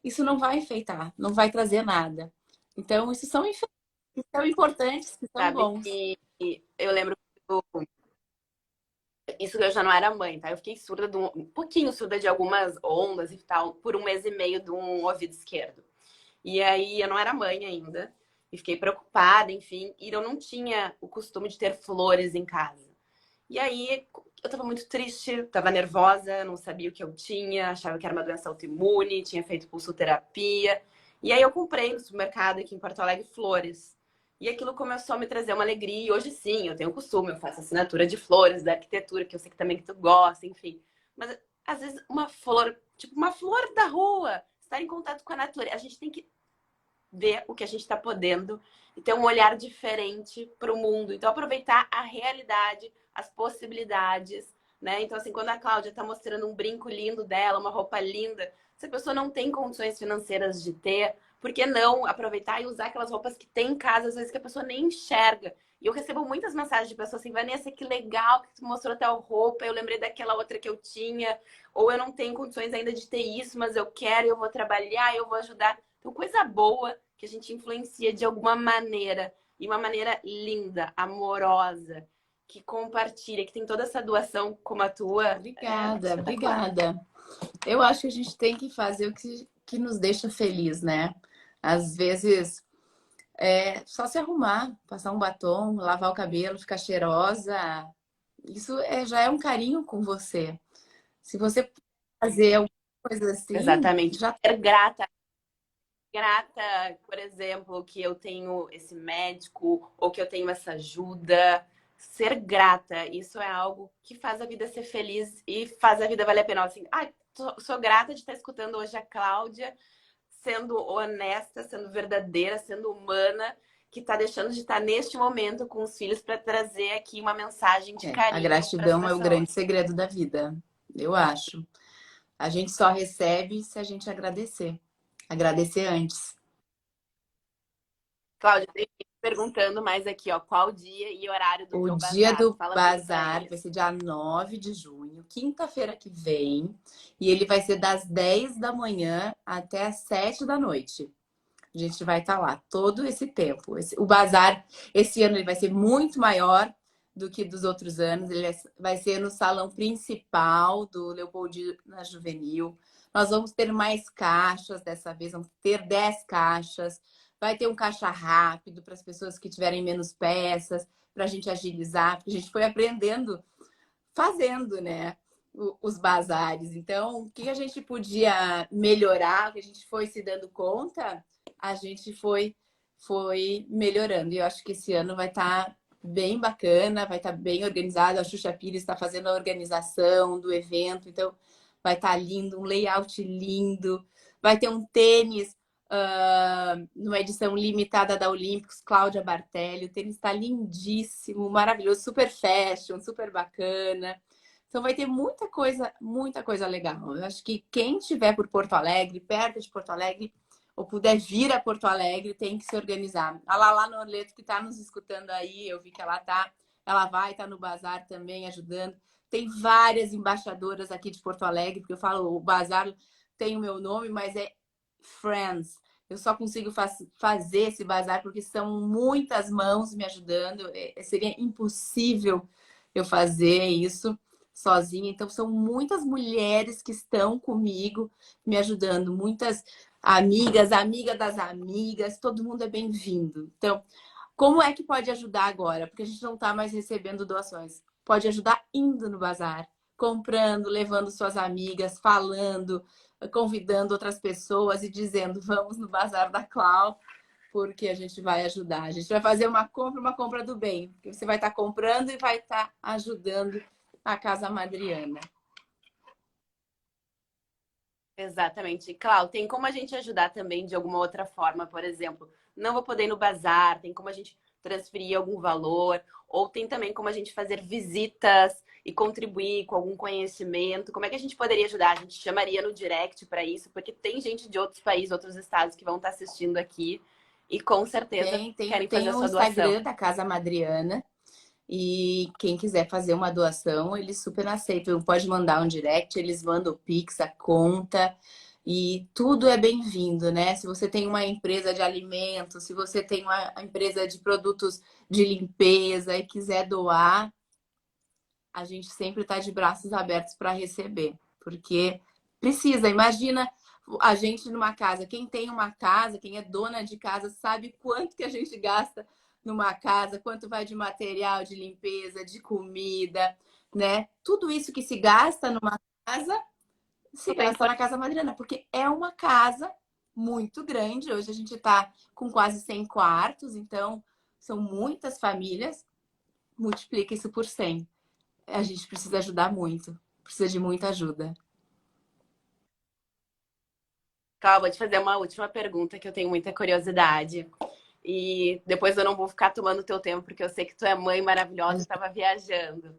isso não vai enfeitar, não vai trazer nada. Então, isso são enfeites que são importantes, que são Sabe bons. que eu lembro isso que eu já não era mãe, tá? Eu fiquei surda um pouquinho surda de algumas ondas e tal, por um mês e meio de um ouvido esquerdo. E aí eu não era mãe ainda. E fiquei preocupada, enfim. E eu não tinha o costume de ter flores em casa. E aí eu tava muito triste, tava nervosa, não sabia o que eu tinha, achava que era uma doença autoimune, tinha feito pulsoterapia. E aí eu comprei no supermercado aqui em Porto Alegre flores. E aquilo começou a me trazer uma alegria. E hoje sim, eu tenho o costume, eu faço assinatura de flores, da arquitetura, que eu sei que também que tu gosta, enfim. Mas às vezes uma flor, tipo uma flor da rua, estar em contato com a natureza. A gente tem que ver o que a gente está podendo e ter um olhar diferente para o mundo. Então, aproveitar a realidade, as possibilidades, né? Então, assim, quando a Cláudia está mostrando um brinco lindo dela, uma roupa linda, se a pessoa não tem condições financeiras de ter, por que não aproveitar e usar aquelas roupas que tem em casa, às vezes que a pessoa nem enxerga? E eu recebo muitas mensagens de pessoas assim, Vanessa, que legal que tu mostrou tal roupa, eu lembrei daquela outra que eu tinha, ou eu não tenho condições ainda de ter isso, mas eu quero, eu vou trabalhar, eu vou ajudar. Então, coisa boa que a gente influencia de alguma maneira, e uma maneira linda, amorosa, que compartilha, que tem toda essa doação como a tua, é Obrigada, espetacular. obrigada. Eu acho que a gente tem que fazer que nos deixa feliz, né? Às vezes é só se arrumar, passar um batom, lavar o cabelo, ficar cheirosa. Isso já é um carinho com você. Se você fazer alguma coisa assim, Exatamente. já Ser grata, grata, por exemplo, que eu tenho esse médico ou que eu tenho essa ajuda. Ser grata, isso é algo que faz a vida ser feliz e faz a vida valer a pena. Assim, sou grata de estar escutando hoje a Cláudia, sendo honesta, sendo verdadeira, sendo humana, que está deixando de estar neste momento com os filhos para trazer aqui uma mensagem de a carinho para as gratidão é o pessoas. grande segredo da vida, eu acho. A gente só recebe se a gente agradecer. Agradecer antes. Cláudia, tem gente perguntando mais aqui, ó, qual dia e horário do O teu dia bazar? do Fala tudo para bazar vai eles. ser dia 9 de junho, quinta-feira que vem, e ele vai ser das 10 da manhã até as 7 da noite. A gente vai estar lá todo esse tempo. O bazar, esse ano, ele vai ser muito maior do que dos outros anos. Ele vai ser no salão principal do Leopoldina Juvenil. Nós vamos ter mais caixas dessa vez, vamos ter 10 caixas. Vai ter um caixa rápido para as pessoas que tiverem menos peças, para a gente agilizar, porque a gente foi aprendendo fazendo, né? Os bazares. Então, o que a gente podia melhorar, o que a gente foi se dando conta, a gente foi melhorando. E eu acho que esse ano vai estar bem bacana, vai estar bem organizado. A Xuxa Pires está fazendo a organização do evento, então vai estar lindo, um layout lindo. Vai ter um tênis numa edição limitada da Olímpicos, Cláudia Bartelli. O tênis está lindíssimo, maravilhoso, super fashion, super bacana. Então vai ter muita coisa legal. Eu acho que quem estiver por Porto Alegre, perto de Porto Alegre, ou puder vir a Porto Alegre, tem que se organizar. A Lala Norleto, que está nos escutando aí, eu vi que ela vai estar no bazar também ajudando. Tem várias embaixadoras aqui de Porto Alegre, porque eu falo, o bazar tem o meu nome, mas é Friends. Eu só consigo fazer esse bazar porque são muitas mãos me ajudando. Seria impossível eu fazer isso sozinha. Então, são muitas mulheres que estão comigo me ajudando, muitas amigas, amiga das amigas, todo mundo é bem-vindo. Então, como é que pode ajudar agora? Porque a gente não está mais recebendo doações. Pode ajudar indo no bazar, comprando, levando suas amigas, falando, convidando outras pessoas e dizendo: vamos no bazar da Clau, porque a gente vai ajudar. A gente vai fazer uma compra do bem, porque você vai estar comprando e vai estar ajudando a Casa Madriana. Exatamente. E, Clau, tem como a gente ajudar também de alguma outra forma, por exemplo, não vou poder ir no bazar, tem como a gente transferir algum valor, ou tem também como a gente fazer visitas e contribuir com algum conhecimento. Como é que a gente poderia ajudar? A gente chamaria no direct para isso, porque tem gente de outros países, outros estados que vão estar assistindo aqui e com certeza querem fazer Tem a o sua doação. Instagram da Casa Madriana. E quem quiser fazer uma doação, eles super aceitam. Pode mandar um direct, eles mandam o Pix, a conta. E tudo é bem-vindo, né? Se você tem uma empresa de alimentos, se você tem uma empresa de produtos de limpeza e quiser doar, a gente sempre está de braços abertos para receber. Porque precisa. Imagina a gente numa casa. Quem tem uma casa, quem é dona de casa, sabe quanto que a gente gasta numa casa, quanto vai de material de limpeza, de comida, né? Tudo isso que se gasta numa casa, se gasta na Casa Madriana, porque é uma casa muito grande. Hoje a gente está com quase 100 quartos, então são muitas famílias. Multiplica isso por 100. A gente precisa ajudar muito. Precisa de muita ajuda. Clau, vou te fazer uma última pergunta que eu tenho muita curiosidade. E depois eu não vou ficar tomando teu tempo, porque eu sei que tu é mãe maravilhosa e estava viajando.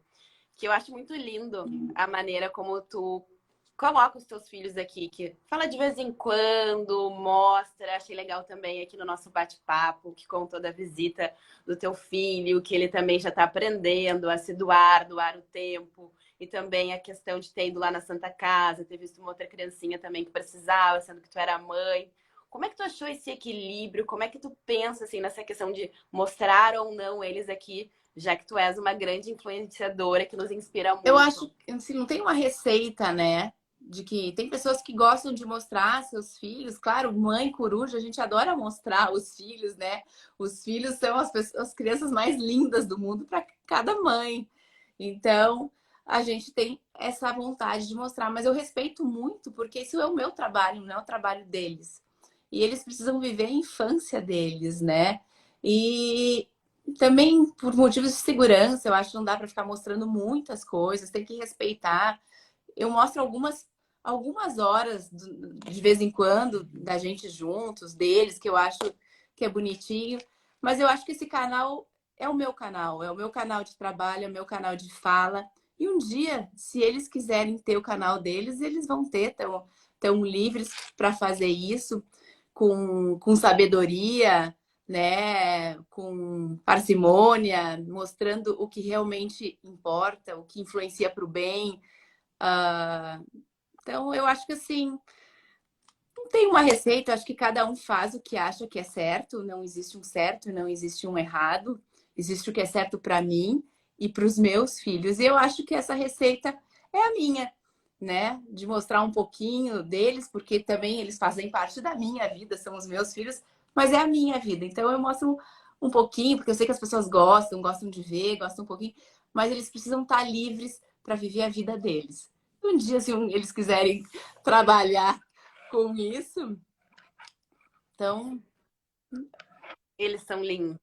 Que eu acho muito lindo a maneira como tu coloca os teus filhos aqui, que fala de vez em quando, mostra. Achei legal também aqui no nosso bate-papo, que contou da visita do teu filho, que ele também já está aprendendo a se doar, doar o tempo. E também a questão de ter ido lá na Santa Casa, ter visto uma outra criancinha também que precisava, sendo que tu era mãe. Como é que tu achou esse equilíbrio? Como é que tu pensa assim nessa questão de mostrar ou não eles aqui, já que tu és uma grande influenciadora que nos inspira Eu muito? acho que assim, não tem uma receita, né? De que tem pessoas que gostam de mostrar seus filhos. Claro, mãe coruja, a gente adora mostrar os filhos, né? Os filhos são as crianças mais lindas do mundo para cada mãe. Então, a gente tem essa vontade de mostrar, mas eu respeito muito, porque isso é o meu trabalho, não é o trabalho deles. E eles precisam viver a infância deles, né? E também por motivos de segurança, eu acho que não dá para ficar mostrando muitas coisas, tem que respeitar. Eu mostro algumas horas de vez em quando da gente juntos, deles, que eu acho que é bonitinho, mas eu acho que esse canal é o meu canal de trabalho, é o meu canal de fala. E um dia, se eles quiserem ter o canal deles, eles vão ter, estão livres para fazer isso com sabedoria, né? Com parcimônia, mostrando o que realmente importa, o que influencia para o bem. Então, eu acho que assim, não tem uma receita, eu acho que cada um faz o que acha que é certo, não existe um certo, não existe um errado, existe o que é certo para mim e para os meus filhos. E eu acho que essa receita é a minha, né? De mostrar um pouquinho deles, porque também eles fazem parte da minha vida, são os meus filhos, mas é a minha vida. Então eu mostro um pouquinho, porque eu sei que as pessoas gostam de ver, gostam um pouquinho, mas eles precisam estar livres para viver a vida deles. Um dia, se eles quiserem trabalhar com isso, então. Eles são lindos.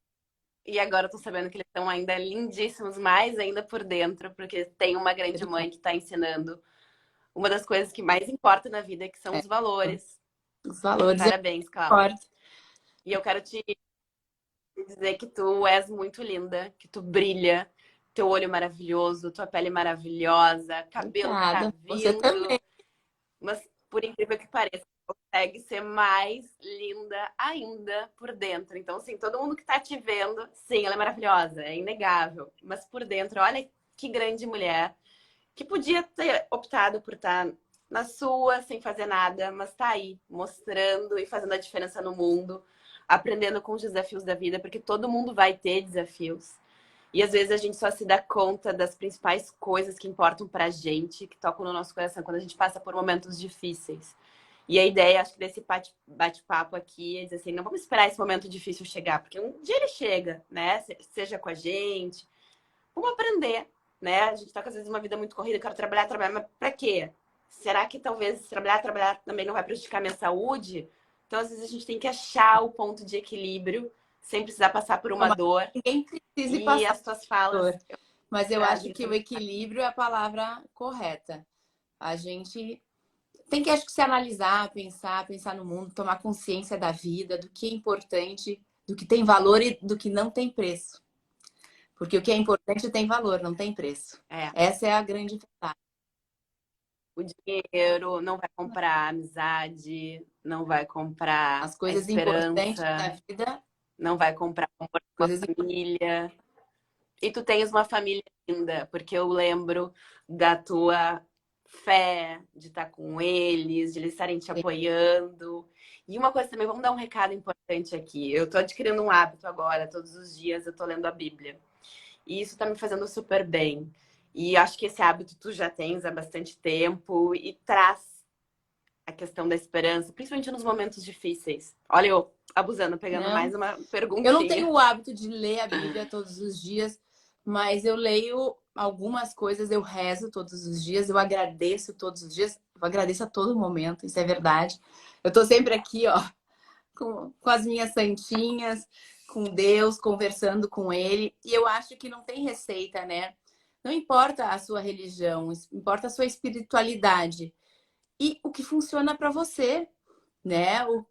E agora eu tô sabendo que eles são ainda lindíssimos, mais ainda por dentro, porque tem uma grande mãe que tá ensinando uma das coisas que mais importa na vida, que são É, os valores. os valores é Parabéns, Clau. forte. E eu quero te dizer que tu és muito linda, que tu brilha, teu olho maravilhoso, tua pele maravilhosa, cabelo que tá Obrigada. Você também. vindo. Mas, por incrível que pareça, consegue ser mais linda ainda por dentro. Então, assim, todo mundo que tá te vendo, sim, ela é maravilhosa, é inegável. Mas por dentro, olha que grande mulher, que podia ter optado por estar na sua, sem fazer nada, mas tá aí, mostrando e fazendo a diferença no mundo, aprendendo com os desafios da vida, porque todo mundo vai ter desafios. E às vezes a gente só se dá conta das principais coisas que importam pra gente, que tocam no nosso coração, quando a gente passa por momentos difíceis. E a ideia, acho que desse bate-papo aqui é dizer assim, não vamos esperar esse momento difícil chegar, porque um dia ele chega, né? Seja com a gente. Vamos aprender, né? A gente tá com, às vezes, uma vida muito corrida, eu quero trabalhar, trabalhar, mas pra quê? Será que talvez trabalhar também não vai prejudicar a minha saúde? Então, às vezes, a gente tem que achar o ponto de equilíbrio, sem precisar passar por uma dor. Ninguém precisa E passar as tuas falas por dor. Mas eu acho trazem que essa o equilíbrio é a palavra correta. A gente tem que, acho que, se analisar, pensar no mundo, tomar consciência da vida, do que é importante, do que tem valor e do que não tem preço. Porque o que é importante tem valor, não tem preço. é, Essa é a grande verdade. o dinheiro não vai comprar a amizade, não vai comprar As a coisas importantes da esperança, vida, não vai comprar o amor de uma coisas família. E tu tens uma família linda, porque eu lembro da tua fé, de estar com eles, de eles estarem te importantes. apoiando. E uma coisa também, vamos dar um recado importante aqui. Eu tô adquirindo um hábito agora, todos os dias eu tô lendo a Bíblia. E isso tá me fazendo super bem. E acho que esse hábito tu já tens há bastante tempo e traz a questão da esperança, principalmente nos momentos difíceis. Olha, eu abusando, pegando Não, mais uma eu não tenho perguntinha. o hábito de ler a Bíblia todos os dias, mas eu leio algumas coisas, eu rezo todos os dias, eu agradeço todos os dias, eu agradeço a todo momento, isso é verdade. Eu tô sempre aqui, ó, com as minhas santinhas, com Deus, conversando com Ele, e eu acho que não tem receita, né? Não importa a sua religião, importa a sua espiritualidade e o que funciona para você, né? O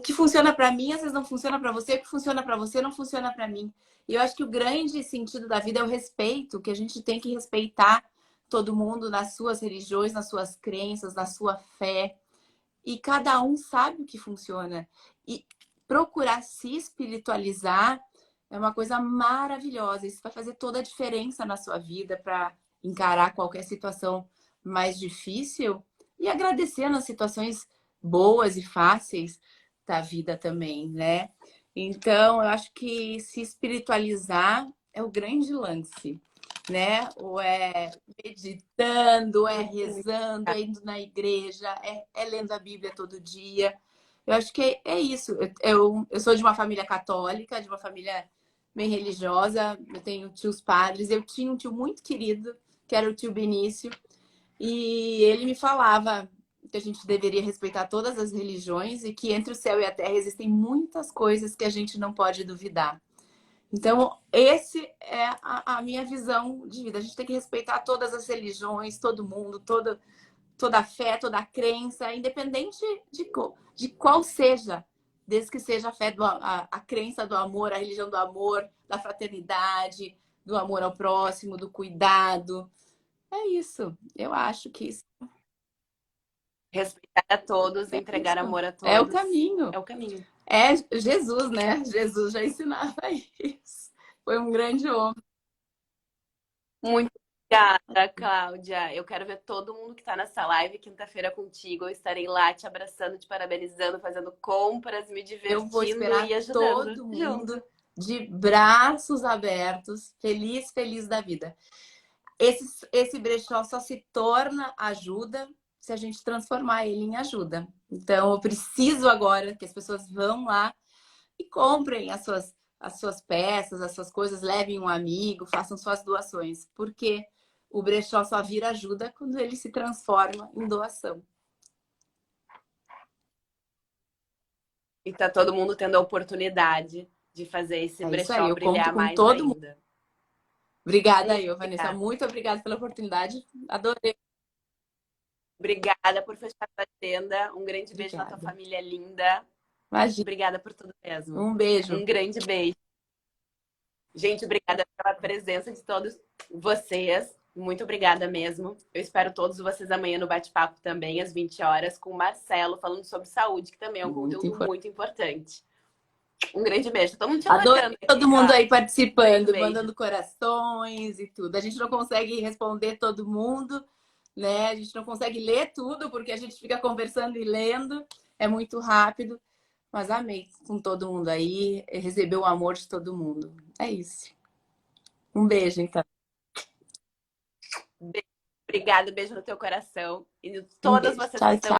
que funciona para mim às vezes não funciona para você, o que funciona para você não funciona para mim. E eu acho que o grande sentido da vida é o respeito, que a gente tem que respeitar todo mundo nas suas religiões, nas suas crenças, na sua fé. E cada um sabe o que funciona. E procurar se espiritualizar é uma coisa maravilhosa. Isso vai fazer toda a diferença na sua vida para encarar qualquer situação mais difícil e agradecer nas situações boas e fáceis da vida também, né? Então, eu acho que se espiritualizar é o grande lance, né? Ou é meditando, ou é rezando, é indo na igreja, é lendo a Bíblia todo dia. Eu acho que é isso. Eu sou de uma família católica, de uma família bem religiosa, eu tenho tios padres. Eu tinha um tio muito querido, que era o tio Benício, e ele me falava que a gente deveria respeitar todas as religiões e que entre o céu e a terra existem muitas coisas que a gente não pode duvidar. Então, esse é a minha visão de vida. A gente tem que respeitar todas as religiões, todo mundo, toda a fé, toda a crença, independente de qual seja, desde que seja a fé, a crença do amor, a religião do amor, da fraternidade, do amor ao próximo, do cuidado. É isso. Eu acho que isso Respeitar a todos, é entregar isso. amor a É o todos. caminho. É o caminho. É Jesus, né? Jesus já ensinava isso. Foi um grande homem. Muito obrigada, Cláudia. Eu quero ver todo mundo que está nessa live quinta-feira contigo. Eu estarei lá te abraçando, te parabenizando, fazendo compras, me Eu vou divertindo esperar e ajudando todo junto. mundo de braços abertos, feliz, feliz da vida. Esse brechó só se torna ajuda se a gente transformar ele em ajuda. Então, eu preciso agora que as pessoas vão lá e comprem as suas peças, as suas coisas, levem um amigo, façam suas doações, porque o brechó só vira ajuda quando ele se transforma em doação. E tá todo mundo tendo a oportunidade de fazer esse É isso aí, brechó eu conto brilhar com mais todo mundo. ainda. Obrigada Muito aí, Vanessa. obrigada. Muito obrigada pela oportunidade. Adorei. Obrigada por fechar a tua agenda. Um grande beijo na tua Obrigada. família linda. Imagina. Obrigada por tudo mesmo. Um beijo. Um grande beijo. Gente, obrigada pela presença de todos vocês. Muito obrigada mesmo. Eu espero todos vocês amanhã no bate-papo também, às 20 horas, com o Marcelo, falando sobre saúde, que também é um Muito conteúdo importante. muito importante. Um grande beijo. Todo mundo te Adorei elogiando todo aqui, mundo ó. aí participando, Beijo. mandando corações e tudo. A gente não consegue responder todo mundo, né? A gente não consegue ler tudo, porque a gente fica conversando e lendo. É muito rápido. Mas amei com todo mundo aí, receber o amor de todo mundo. É isso. Um beijo, então. Obrigada, beijo no teu coração. E Um todas beijo. vocês que Tchau, estão tchau.